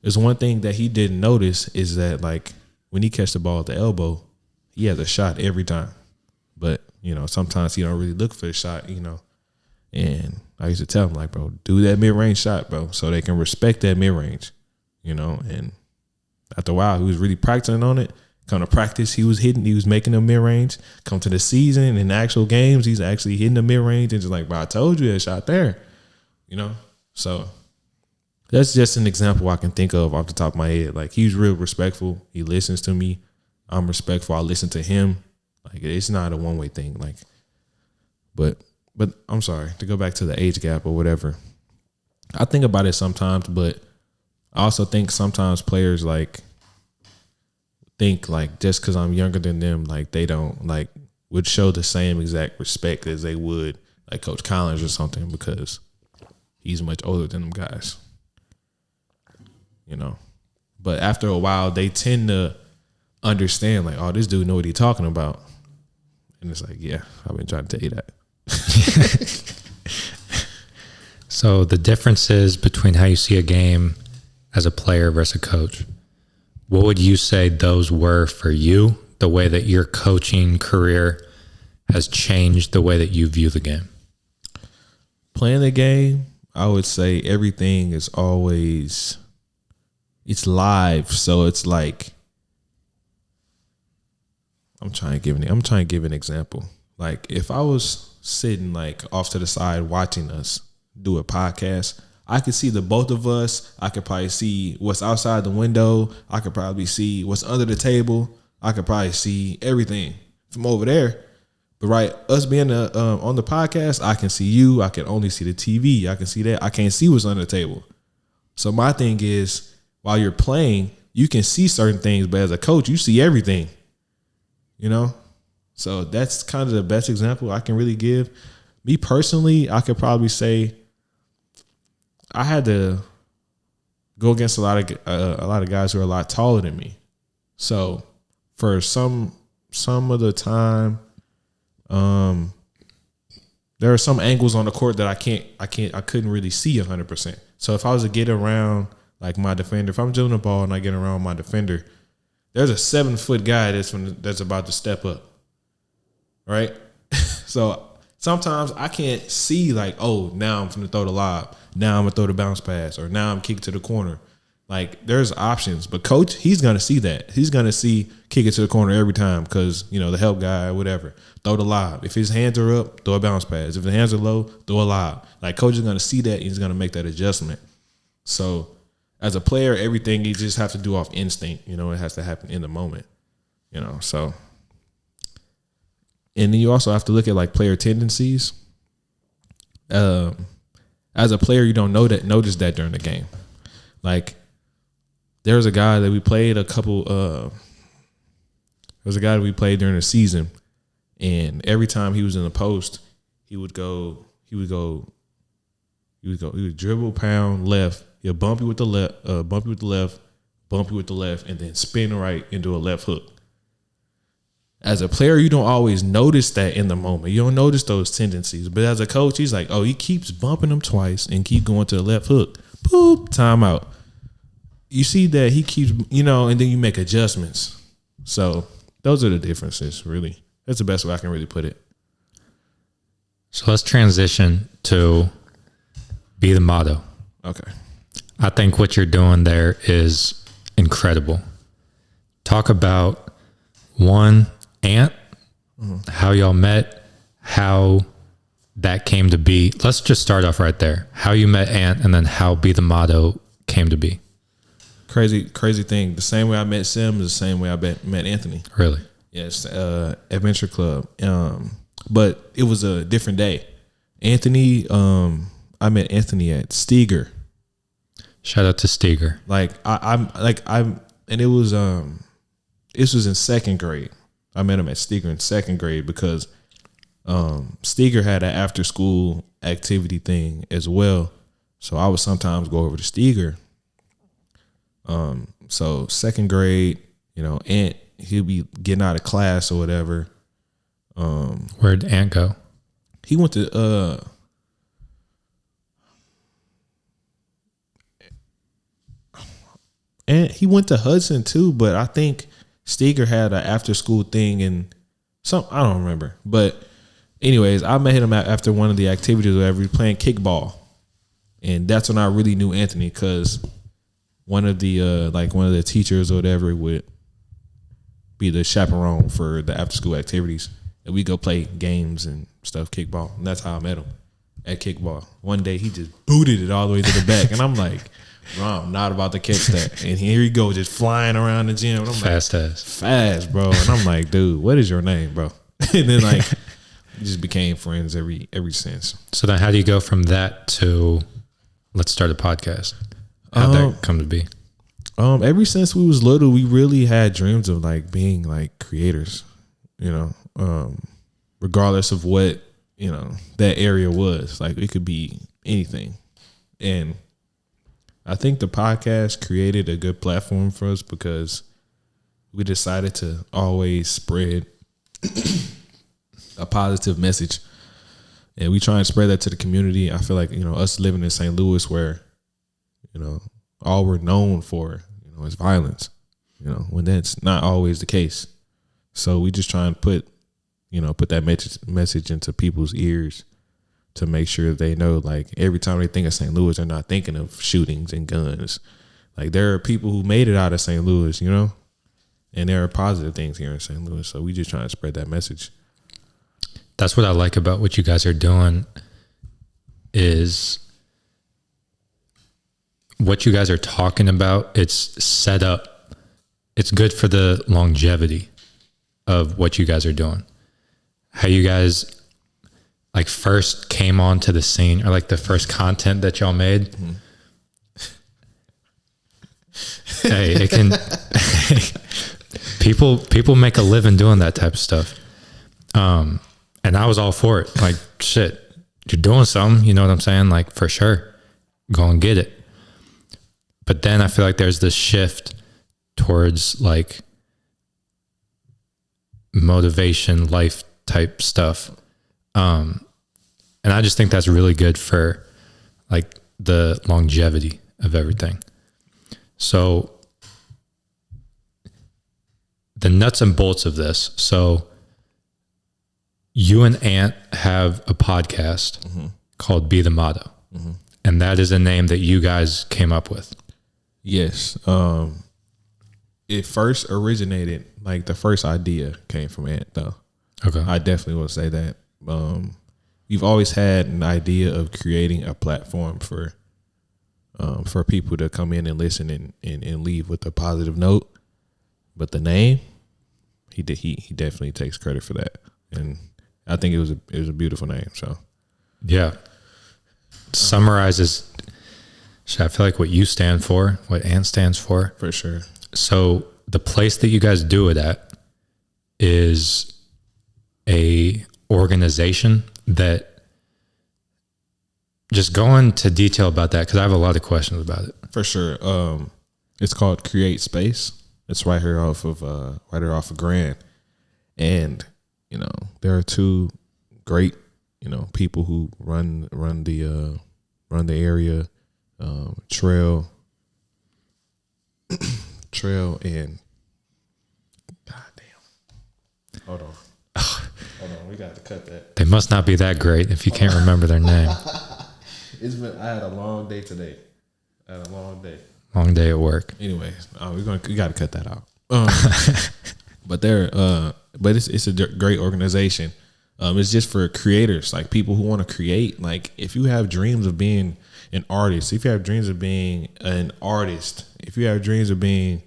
there's one thing that he didn't notice is that, like, when he catch the ball at the elbow, he has a shot every time. But, you know, sometimes he don't really look for the shot, you know. And I used to tell him, like, bro, do that mid-range shot, bro, so they can respect that mid-range, you know. And after a while, he was really practicing on it. Come to practice, he was making the mid-range. Come to the season and actual games, he's actually hitting the mid-range and just like, bro, I told you that shot there, you know. So that's just an example I can think of off the top of my head. Like, he's real respectful. He listens to me. I'm respectful. I listen to him. Like, it's not a one-way thing. Like, but I'm sorry, to go back to the age gap or whatever. I think about it sometimes, but I also think sometimes players like think like just because I'm younger than them, like they don't like would show the same exact respect as they would like Coach Collins or something because he's much older than them guys. You know, but after a while, they tend to understand like, oh, this dude know what he's talking about, and it's like, yeah, I've been trying to tell you that. So the differences between how you see a game as a player versus a coach, what would you say those were for you, the way that your coaching career has changed the way that you view the game? Playing the game, I would say everything is always, it's live. So it's like, I'm trying to give an example. Like, if I was sitting like off to the side watching us do a podcast, I could see the both of us. I could probably see what's outside the window. I could probably see what's under the table. I could probably see everything from over there. But right, us being on the podcast, I can see you. I can only see the TV. I can see that. I can't see what's under the table. So my thing is, while you're playing, you can see certain things, but as a coach, you see everything. You know? So that's kind of the best example I can really give. Me personally, I could probably say I had to go against a lot of guys who are a lot taller than me. So for some of the time, there are some angles on the court that I couldn't really see 100%. So if I was to get around like my defender, if I'm doing the ball and I get around my defender, there's a 7-foot guy that's about to step up. Right? So sometimes I can't see like, oh, now I'm going to throw the lob. Now I'm going to throw the bounce pass, or now I'm kicking to the corner. Like, there's options, but coach, he's going to see that. He's going to see kick it to the corner every time because, the help guy or whatever, throw the lob. If his hands are up, throw a bounce pass. If his hands are low, throw a lob. Like, coach is going to see that and he's going to make that adjustment. So, as a player, everything you just have to do off instinct. It has to happen in the moment, so. And then you also have to look at, like, player tendencies. As a player, you don't notice that during the game. Like, there was a guy that we played during the season, and every time he was in the post, he would dribble, pound left, he'll bump you with the left, bump you with the left, and then spin right into a left hook. As a player, you don't always notice that in the moment. You don't notice those tendencies. But as a coach, he's like, oh, he keeps bumping them twice and keep going to the left hook. Boop, timeout. You see that he keeps, and then you make adjustments. So those are the differences, really. That's the best way I can really put it. So let's transition to be the motto. Okay. I think what you're doing there is incredible. Talk about one, Ant, how y'all met, how that came to be. Let's just start off right there. How you met Ant, and then how Be the Motto came to be. Crazy thing. The same way I met Sim is the same way I met Anthony. Really? Yes, Adventure Club. But it was a different day. Anthony, I met Anthony at Steger. Shout out to Steger. And it was this was in second grade. I met him at Steger in second grade because Steger had an after school activity thing as well. So I would sometimes go over to Steger. So second grade, Ant, he'll be getting out of class or whatever. Where'd Ant go? He went to and he went to Hudson too, but I think Steger had an after school thing and I don't remember. But anyways, I met him after one of the activities where we were playing kickball. And that's when I really knew Anthony, because one of the teachers or whatever would be the chaperone for the after school activities. And we go play games and stuff, kickball. And that's how I met him at kickball. One day he just booted it all the way to the back. And I'm like, bro, I'm not about to catch that. And here he go, just flying around the gym. And I'm fast, bro. And I'm like, dude, what is your name, bro? And then we just became friends ever since. So then how do you go from that to let's start a podcast? How'd that come to be? Ever since we was little, we really had dreams of being creators, regardless of what, that area was. It could be anything. And I think the podcast created a good platform for us because we decided to always spread a positive message, and we try and spread that to the community. I feel like, us living in St. Louis where, all we're known for, is violence, when that's not always the case. So we just try and put that message into people's ears to make sure they know, every time they think of St. Louis, they're not thinking of shootings and guns. There are people who made it out of St. Louis, and there are positive things here in St. Louis. So we just try to spread that message. That's what I like about what you guys are doing is what you guys are talking about. It's set up. It's good for the longevity of what you guys are doing. How you guys first came onto the scene, or the first content that y'all made. Mm-hmm. Hey, it can people make a living doing that type of stuff. And I was all for it. Shit, you're doing something, you know what I'm saying? For sure, go and get it. But then I feel like there's this shift towards motivation, life type stuff. And I just think that's really good for the longevity of everything. So the nuts and bolts of this. So you and Ant have a podcast called Be the Motto. And that is a name that you guys came up with. Yes. It first originated, like the first idea came from Ant, though. Okay. I definitely will say that. We've always had an idea of creating a platform for people to come in and listen and leave with a positive note. But the name, he definitely takes credit for that, and I think it was a beautiful name. So yeah, summarizes. I feel like what you stand for, what Ant stands for sure. So the place that you guys do it at is a organization that, just go into detail about that, because I have a lot of questions about it. For sure. It's called Create Space. It's right here off of Grand, and there are two great people who run the area, Trail and goddamn. Hold on, we got to cut that. They must not be that great if you can't remember their name. I had a long day today. Long day at work. Anyway, we got to cut that out. But it's a great organization. It's just for creators, like people who want to create. Like if you have dreams of being an artist, if you have dreams of being an artist, if you have dreams of being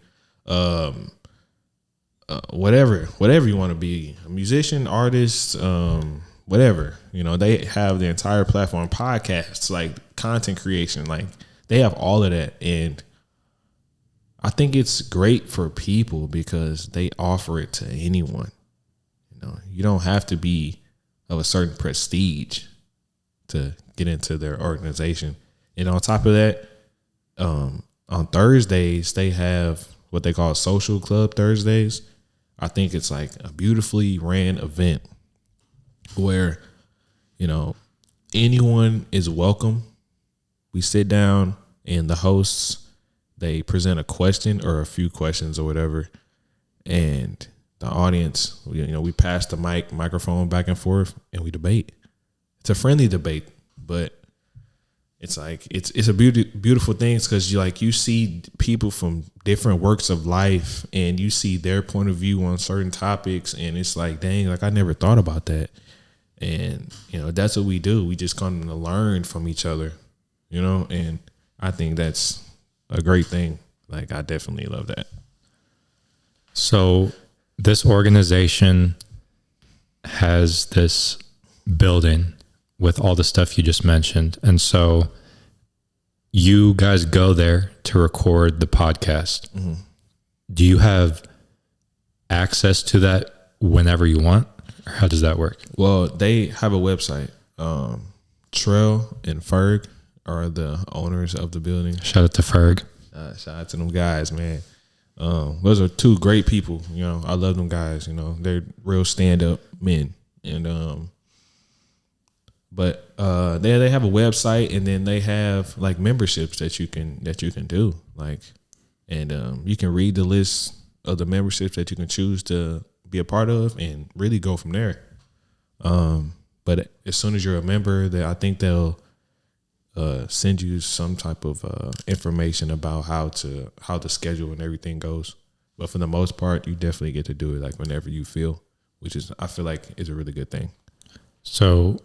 whatever you want to be, a musician, artist, whatever, they have the entire platform, podcasts, like content creation, like they have all of that. And I think it's great for people because they offer it to anyone. You don't have to be of a certain prestige to get into their organization. And on top of that, on Thursdays, they have what they call Social Club Thursdays. I think it's like a beautifully ran event where, anyone is welcome. We sit down and the hosts, they present a question or a few questions or whatever, and the audience, we pass the microphone back and forth, and we debate. It's a friendly debate, but it's like it's a beautiful thing because you see people from different works of life, and you see their point of view on certain topics, and it's like, dang, like I never thought about that. And that's what we do. We just come to learn from each other, and I think that's a great thing. Like I definitely love that. So this organization has this building with all the stuff you just mentioned. And so you guys go there to record the podcast. Mm-hmm. Do you have access to that whenever you want? Or how does that work? Well, they have a website. Trail and Ferg are the owners of the building. Shout out to Ferg. Shout out to them guys, man. Those are two great people. I love them guys. They're real stand-up men. And but they have a website, and then they have like memberships that you can do, like, and you can read the list of the memberships that you can choose to be a part of, and really go from there. But as soon as you're a member, I think they'll send you some type of information about how the schedule and everything goes. But for the most part, you definitely get to do it like whenever you feel, which is, I feel like, is a really good thing. So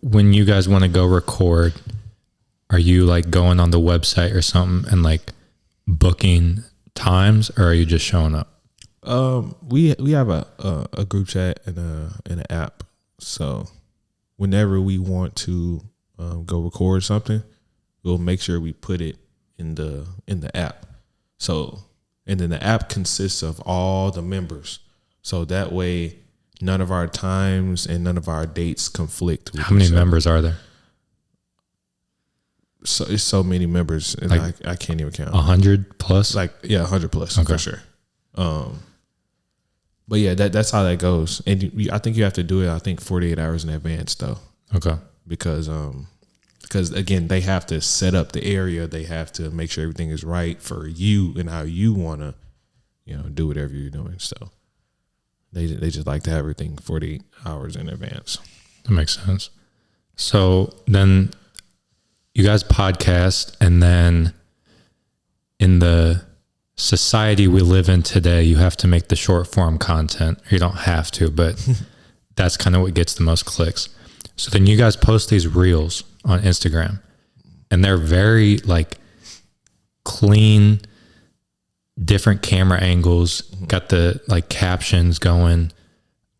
when you guys want to go record, are you like going on the website or something and like booking times, or are you just showing up? We have a group chat and an app. So whenever we want to go record something, we'll make sure we put it in the app. So, and then the app consists of all the members. So that way none of our times and none of our dates conflict with How many members are there? So it's so many members, and like, I can't even count. 100 plus? Like, yeah, 100 plus, okay. For sure. But yeah, that's how that goes. And I think you have to do it, 48 hours in advance though. Okay. Because again, they have to set up the area. They have to make sure everything is right for you and how you want to, do whatever you're doing. So they just like to have everything 48 hours in advance. That makes sense. So then you guys podcast, and then in the society we live in today, you have to make the short form content. You don't have to, but that's kind of what gets the most clicks. So then you guys post these reels on Instagram, and they're very like clean, different camera angles, got the like captions going.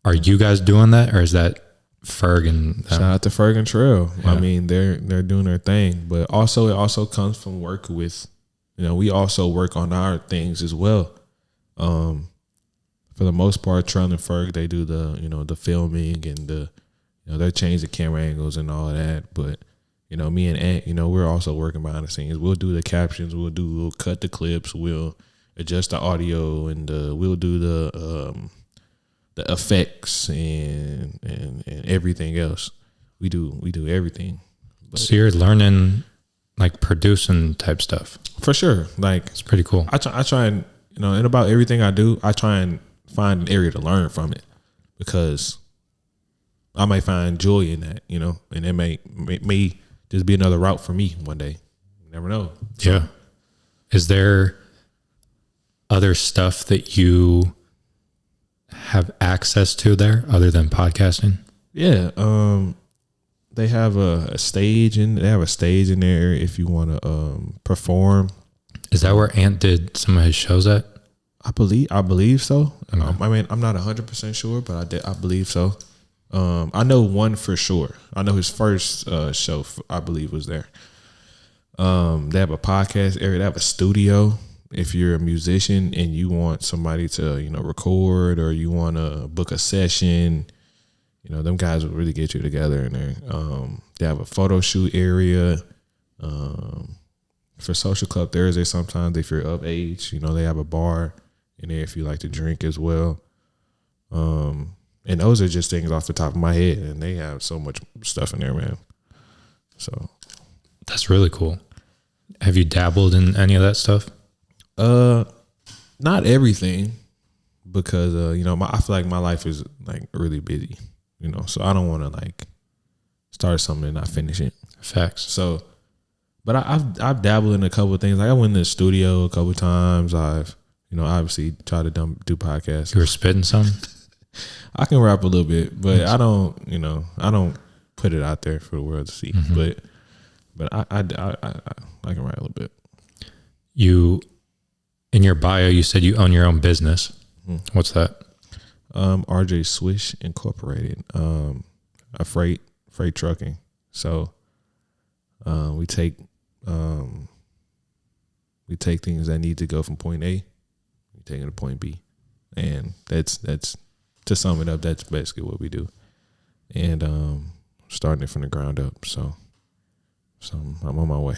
Are you guys doing that, or is that Ferg and shout out to Ferg and Trail? Yeah. I mean, they're doing their thing, but also it also comes from work with, we also work on our things as well. For the most part, Trail and Ferg, they do the the filming and they change the camera angles and all of that. But me and Ant, we're also working behind the scenes. We'll do the captions, we'll cut the clips, we'll adjust the audio, and we'll do the effects and everything else. We do everything. But so you're learning like producing type stuff for sure. Like it's pretty cool. I try and and about everything I do, I try and find an area to learn from it, because I might find joy in that, and it may just be another route for me one day. You never know. Yeah. Is there other stuff that you have access to there other than podcasting? Yeah. They have a stage in there if you want to perform. Is that where Ant did some of his shows at? I believe so. Okay. I mean, I'm not 100% sure, but I believe so. I know one for sure. I know his first show, I believe, was there. They have a podcast area. They have a studio. If you're a musician and you want somebody to, record, or you want to book a session, them guys will really get you together in there. They have a photo shoot area. For Social Club Thursday, sometimes if you're of age, they have a bar in there if you like to drink as well. And those are just things off the top of my head, and they have so much stuff in there, man. So that's really cool. Have you dabbled in any of that stuff? Not everything, because I feel like my life is like really busy, so I don't want to like start something and not finish it. Facts. So, but I've dabbled in a couple of things. Like I went in the studio a couple of times. I've obviously tried to do podcasts. You were spitting some? I can rap a little bit, but I don't put it out there for the world to see. Mm-hmm. But I can write a little bit. You, in your bio, you said you own your own business. Mm-hmm. What's that? RJ Swish Incorporated. A freight trucking. So we take things that need to go from point A, we take it to point B, and that's to sum it up, that's basically what we do. And starting it from the ground up. So I'm on my way.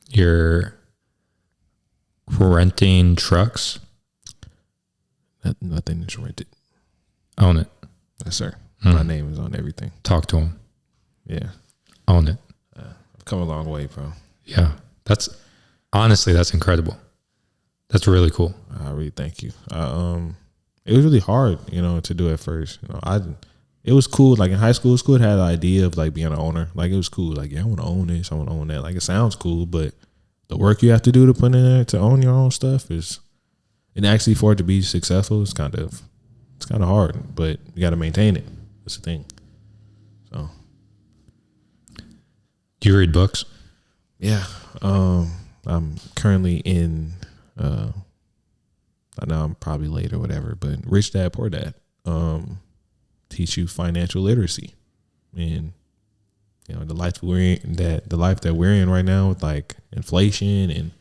You're renting trucks? Nothing is rented. Own it. Yes, sir. My name is on everything. Talk to him. Yeah. Own it. I've come a long way, bro. Yeah. That's incredible. That's really cool. I really thank you. It was really hard, to do at first. It was cool. Like in high school, it was cool to have the idea of like being an owner. Like it was cool. Like, yeah, I want to own this. I want to own that. Like it sounds cool, but the work you have to do to put in there to own your own stuff and actually for it to be successful, it's kind of hard, but you got to maintain it. That's the thing. So. Do you read books? Yeah. I'm currently in, I know I'm probably late or whatever, but Rich Dad Poor Dad, teach you financial literacy, and the life that we're in right now with like inflation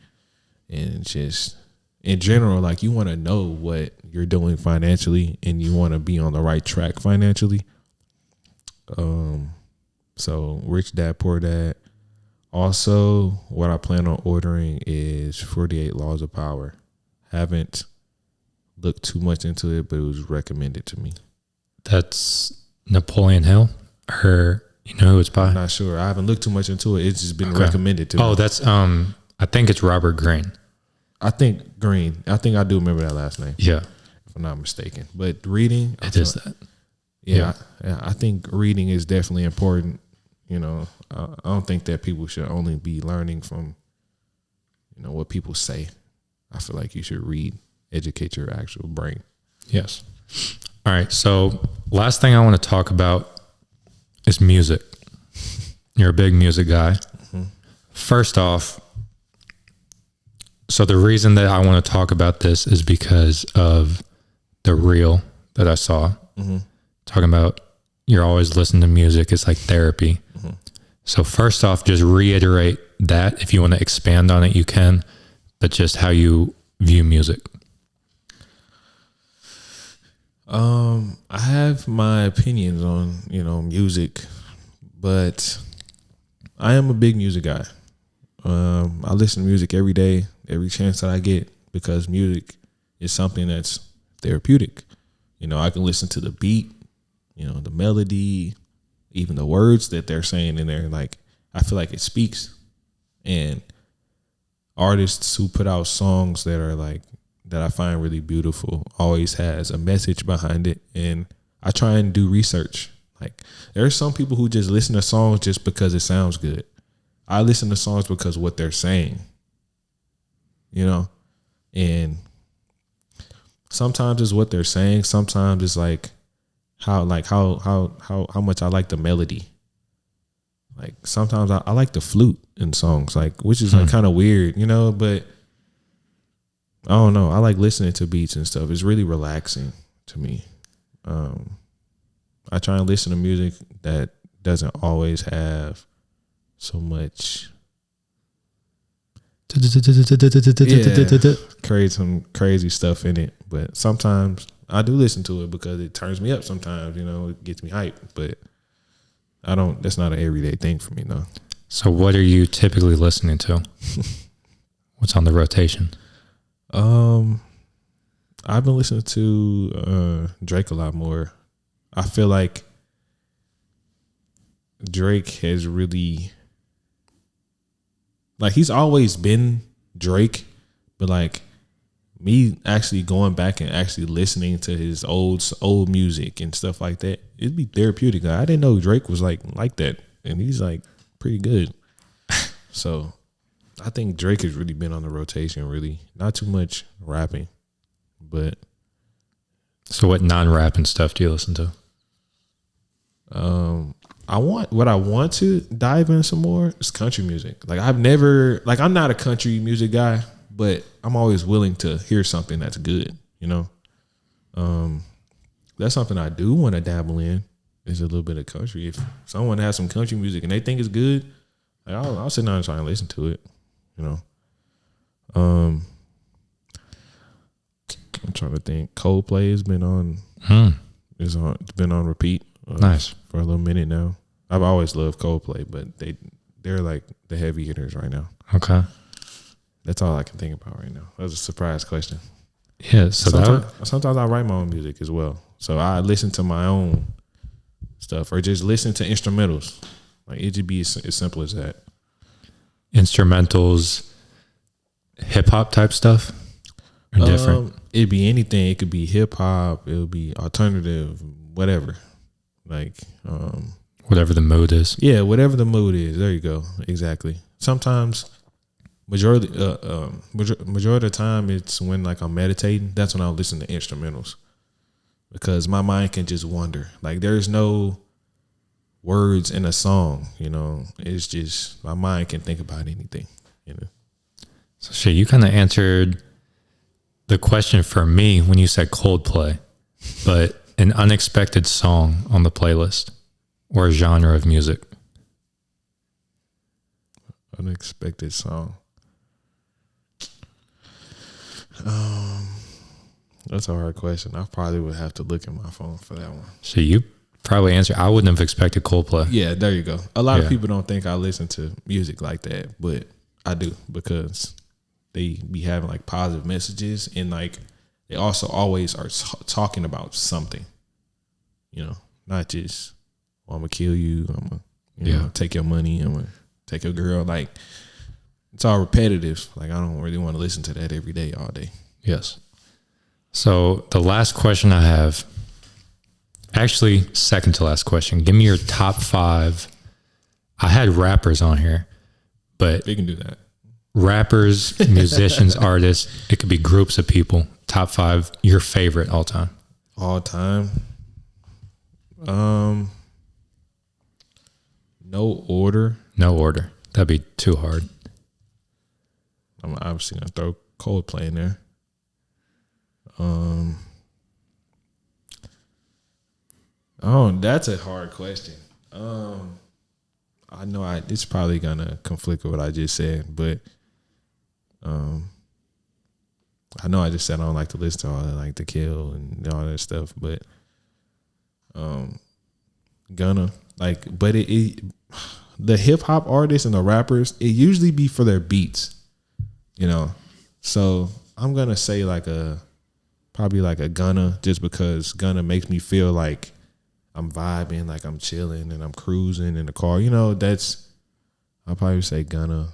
and just in general, like you want to know what you're doing financially and you want to be on the right track financially. So Rich Dad Poor Dad. Also, what I plan on ordering is 48 Laws of Power. Haven't looked too much into it, but it was recommended to me. That's Napoleon Hill, or who it's by? I'm not sure. I haven't looked too much into it. It's just been recommended to me. Oh, that's I think it's Robert Greene. I think Green. I think I do remember that last name. Yeah. if I'm not mistaken. But reading, it is that. Yeah, I think reading is definitely important. You know, I don't think that people should only be learning from, you know, what people say. I feel like you should read, educate your actual brain. Yes. All right. So last thing I want to talk about is music. You're a big music guy. Mm-hmm. First off, so the reason that I want to talk about this is because of the reel that I saw. Mm-hmm. Talking about you're always listening to music. It's like therapy. Mm-hmm. So first off, just reiterate that. If you want to expand on it, you can, but just how you view music. I have my opinions on, you know, music, but I am a big music guy. I listen to music every day, every chance that I get, because music is something that's therapeutic. You know, I can listen to the beat, you know, the melody, even the words that they're saying in there. Like, I feel like it speaks. And artists who put out songs that are like, that I find really beautiful always has a message behind it. And I try and do research. Like, there are some people who just listen to songs just because it sounds good. I listen to songs because what they're saying, you know, and sometimes it's what they're saying. Sometimes it's like how much I like the melody. Like, sometimes I like the flute in songs, like, which is like kind of weird, you know, but I don't know. I like listening to beats and stuff. It's really relaxing to me. I try and listen to music that doesn't always have so much some crazy stuff in it. But sometimes I do listen to it because it turns me up sometimes, you know, it gets me hyped. But that's not an everyday thing for me, though. So what are you typically listening to? What's on the rotation? I've been listening to Drake a lot more. I feel like Drake has really, like, he's always been Drake, but like me actually going back and actually listening to his old music and stuff like that, it'd be therapeutic. I didn't know Drake was like that, and he's like pretty good. So I think Drake has really been on the rotation, really. Not too much rapping, but. So what non-rapping stuff do you listen to? I want to dive in some more is country music. Like, I'm not a country music guy, but I'm always willing to hear something that's good, you know? That's something I do want to dabble in, is a little bit of country. If someone has some country music and they think it's good, like, I'll sit down and try and listen to it. You know, I'm trying to think. Coldplay has been on. It's been on repeat. Nice for a little minute now. I've always loved Coldplay, but they're like the heavy hitters right now. Okay, that's all I can think about right now. That was a surprise question. Yeah. So sometimes I write my own music as well. So I listen to my own stuff, or just listen to instrumentals. Like, it just be as simple as that. Instrumentals, hip hop type stuff, or different? It'd be anything. It could be hip hop. It would be alternative, whatever. Like, whatever the mood is. Yeah, whatever the mood is. There you go. Exactly. Sometimes, majority of the time, it's when, like, I'm meditating. That's when I'll listen to instrumentals, because my mind can just wander. Like, there's no words in a song, you know. It's just my mind can think about anything, you know. So shit, you kind of answered the question for me when you said Coldplay, but an unexpected song on the playlist or a genre of music. Unexpected song. That's a hard question. I probably would have to look at my phone for that one. So you probably answer. I wouldn't have expected Coldplay. Yeah, there you go. A lot of people don't think I listen to music like that, but I do, because they be having like positive messages, and like they also always are talking about something, you know, not just, I'm gonna kill you, I'm gonna you know, take your money, I'm gonna take your girl. Like, it's all repetitive. Like, I don't really want to listen to that every day, all day. Yes. So the last question I have, actually second to last question, give me your top 5. I had rappers on here, but We can do that. Rappers, musicians, artists, it could be groups of people. Top 5, your favorite all time. All time. No order. No order. That'd be too hard. I'm obviously gonna throw Coldplay in there. Oh, that's a hard question. I know it's probably gonna conflict with what I just said, but I know I just said I don't like to listen to all that, like The Kill and all that stuff, but gonna like, but it the hip hop artists and the rappers, it usually be for their beats, you know. So I'm gonna say probably like a Gunna, just because Gunna makes me feel like I'm vibing, like I'm chilling and I'm cruising in the car. You know, I'll probably say Gunna.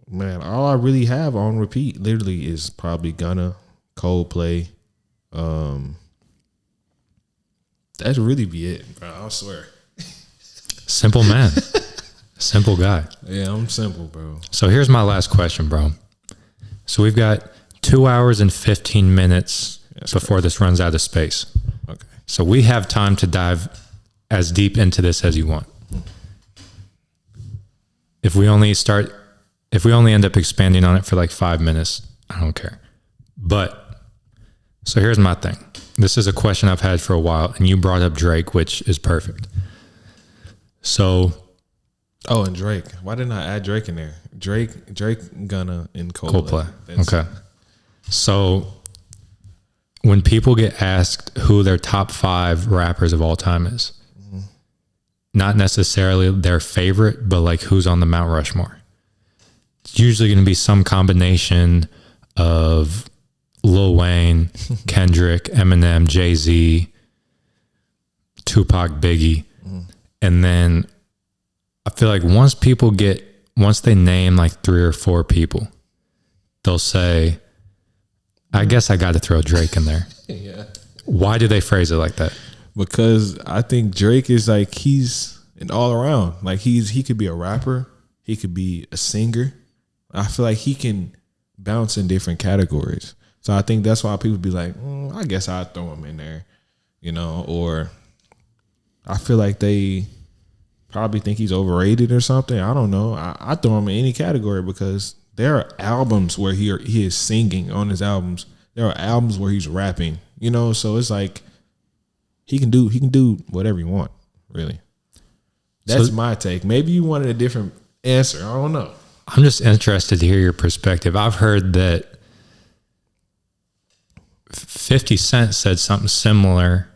Man, all I really have on repeat literally is probably Gunna, Coldplay. That's really be it, bro. I swear. Simple man. Simple guy. Yeah, I'm simple, bro. So here's my last question, bro. So we've got 2 hours and 15 minutes before this runs out of space. Okay. So we have time to dive as deep into this as you want. If we only end up expanding on it for like 5 minutes, I don't care. But, so here's my thing. This is a question I've had for a while, and you brought up Drake, which is perfect. So. Oh, and Drake. Why didn't I add Drake in there? Drake, Gunna, and Coldplay. Okay. So when people get asked who their top 5 rappers of all time is, not necessarily their favorite, but like who's on the Mount Rushmore. It's usually going to be some combination of Lil Wayne, Kendrick, Eminem, Jay-Z, Tupac, Biggie. And then I feel like once they name like 3 or 4 people, they'll say, I guess I got to throw Drake in there. Yeah. Why do they phrase it like that? Because I think Drake is like, he's an all around. Like he could be a rapper. He could be a singer. I feel like he can bounce in different categories. So I think that's why people be like, I guess I'd throw him in there, you know, or I feel like they probably think he's overrated or something. I don't know. I throw him in any category because there are albums where he is singing on his albums. There are albums where he's rapping, you know, so it's like he can do whatever you want, really. That's my take. Maybe you wanted a different answer. I don't know. I'm just interested to hear your perspective. I've heard that 50 Cent said something similar,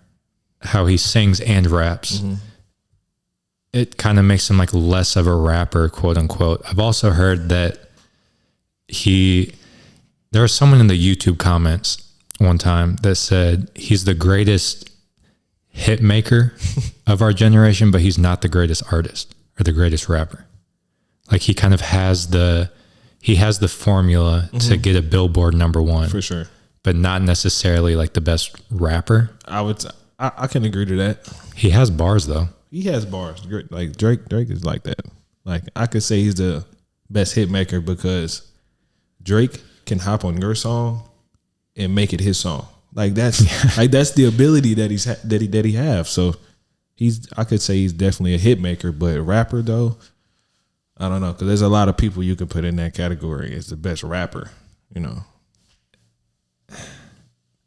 how he sings and raps. Mm-hmm. It kind of makes him like less of a rapper, quote unquote. I've also heard that there was someone in the YouTube comments one time that said he's the greatest hit maker of our generation, but he's not the greatest artist or the greatest rapper. Like he kind of has the formula to get a Billboard #1 for sure, but not necessarily like the best rapper. I can agree to that. He has bars though. He has bars. Like Drake is like that. Like I could say he's the best hit maker because Drake can hop on your song and make it his song. Like that's that's the ability that he have. So I could say he's definitely a hit maker, but rapper though, I don't know, because there's a lot of people you could put in that category as the best rapper. You know,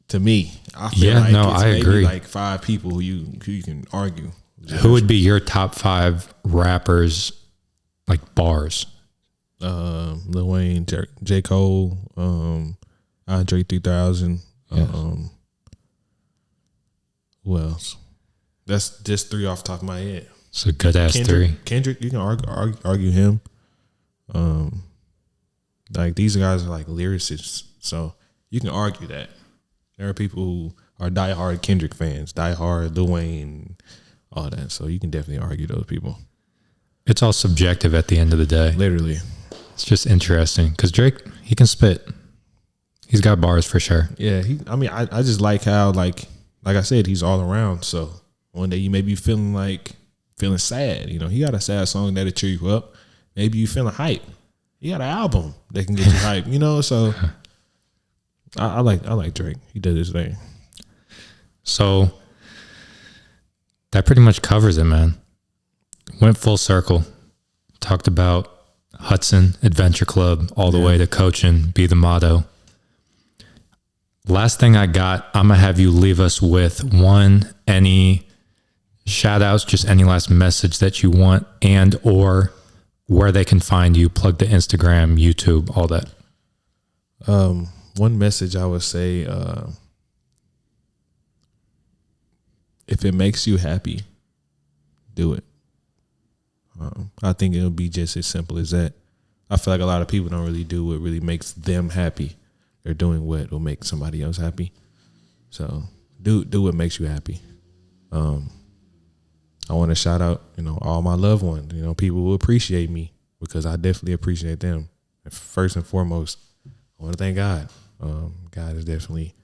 to me, I feel like I agree. Like 5 people who you can argue. Who would be your top 5 rappers, like bars? Lil Wayne, J. Cole, Andre 3000. Yes. Who else? That's just 3 off the top of my head. It's a good ass 3. Kendrick, you can argue him. Like these guys are like lyricists, so you can argue that. There are people who are diehard Kendrick fans, diehard Lil Wayne, all that. So you can definitely argue those people. It's all subjective at the end of the day. Literally. It's just interesting because Drake, He can spit. He's got bars for sure. Yeah, I just like how like I said, he's all around. So one day you may be feeling sad. You know, he got a sad song that'll cheer you up. Maybe you feeling hype. He got an album that can get you hype. You know, so I like Drake. He did his thing. So that pretty much covers it, man. Went full circle. Talked about Hudson Adventure Club all the way to coaching, be the motto. Last thing I got, I'm going to have you leave us with any shout outs, just any last message that you want, and or where they can find you, plug the Instagram, YouTube, all that. One message I would say, if it makes you happy, do it. I think it'll be just as simple as that. I feel like a lot of people don't really do what really makes them happy. They're doing what will make somebody else happy. So do what makes you happy. I want to shout out, all my loved ones. People will appreciate me because I definitely appreciate them. And first and foremost, I want to thank God. God has definitely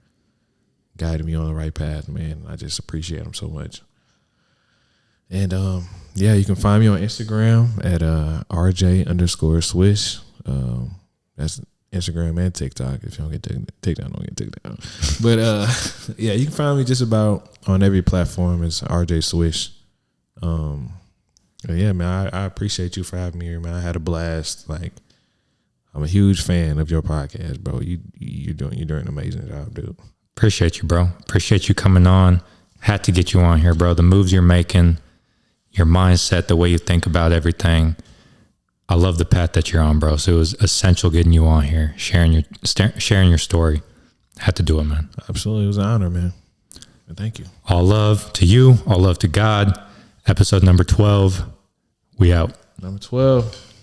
guided me on the right path, man. I just appreciate him so much. And you can find me on Instagram at RJ_Swish. That's Instagram and TikTok. If you don't get TikTok, don't get TikTok. But you can find me just about on every platform. It's RJ Swish. Man, I appreciate you for having me here, man. I had a blast. Like, I'm a huge fan of your podcast, bro. You're doing an amazing job, dude. Appreciate you, bro. Appreciate you coming on. Had to get you on here, bro. The moves you're making, your mindset, the way you think about everything. I love the path that you're on, bro. So it was essential getting you on here, sharing your story. Had to do it, man. Absolutely. It was an honor, man. And thank you. All love to you. All love to God. Episode number 12. We out. Number 12.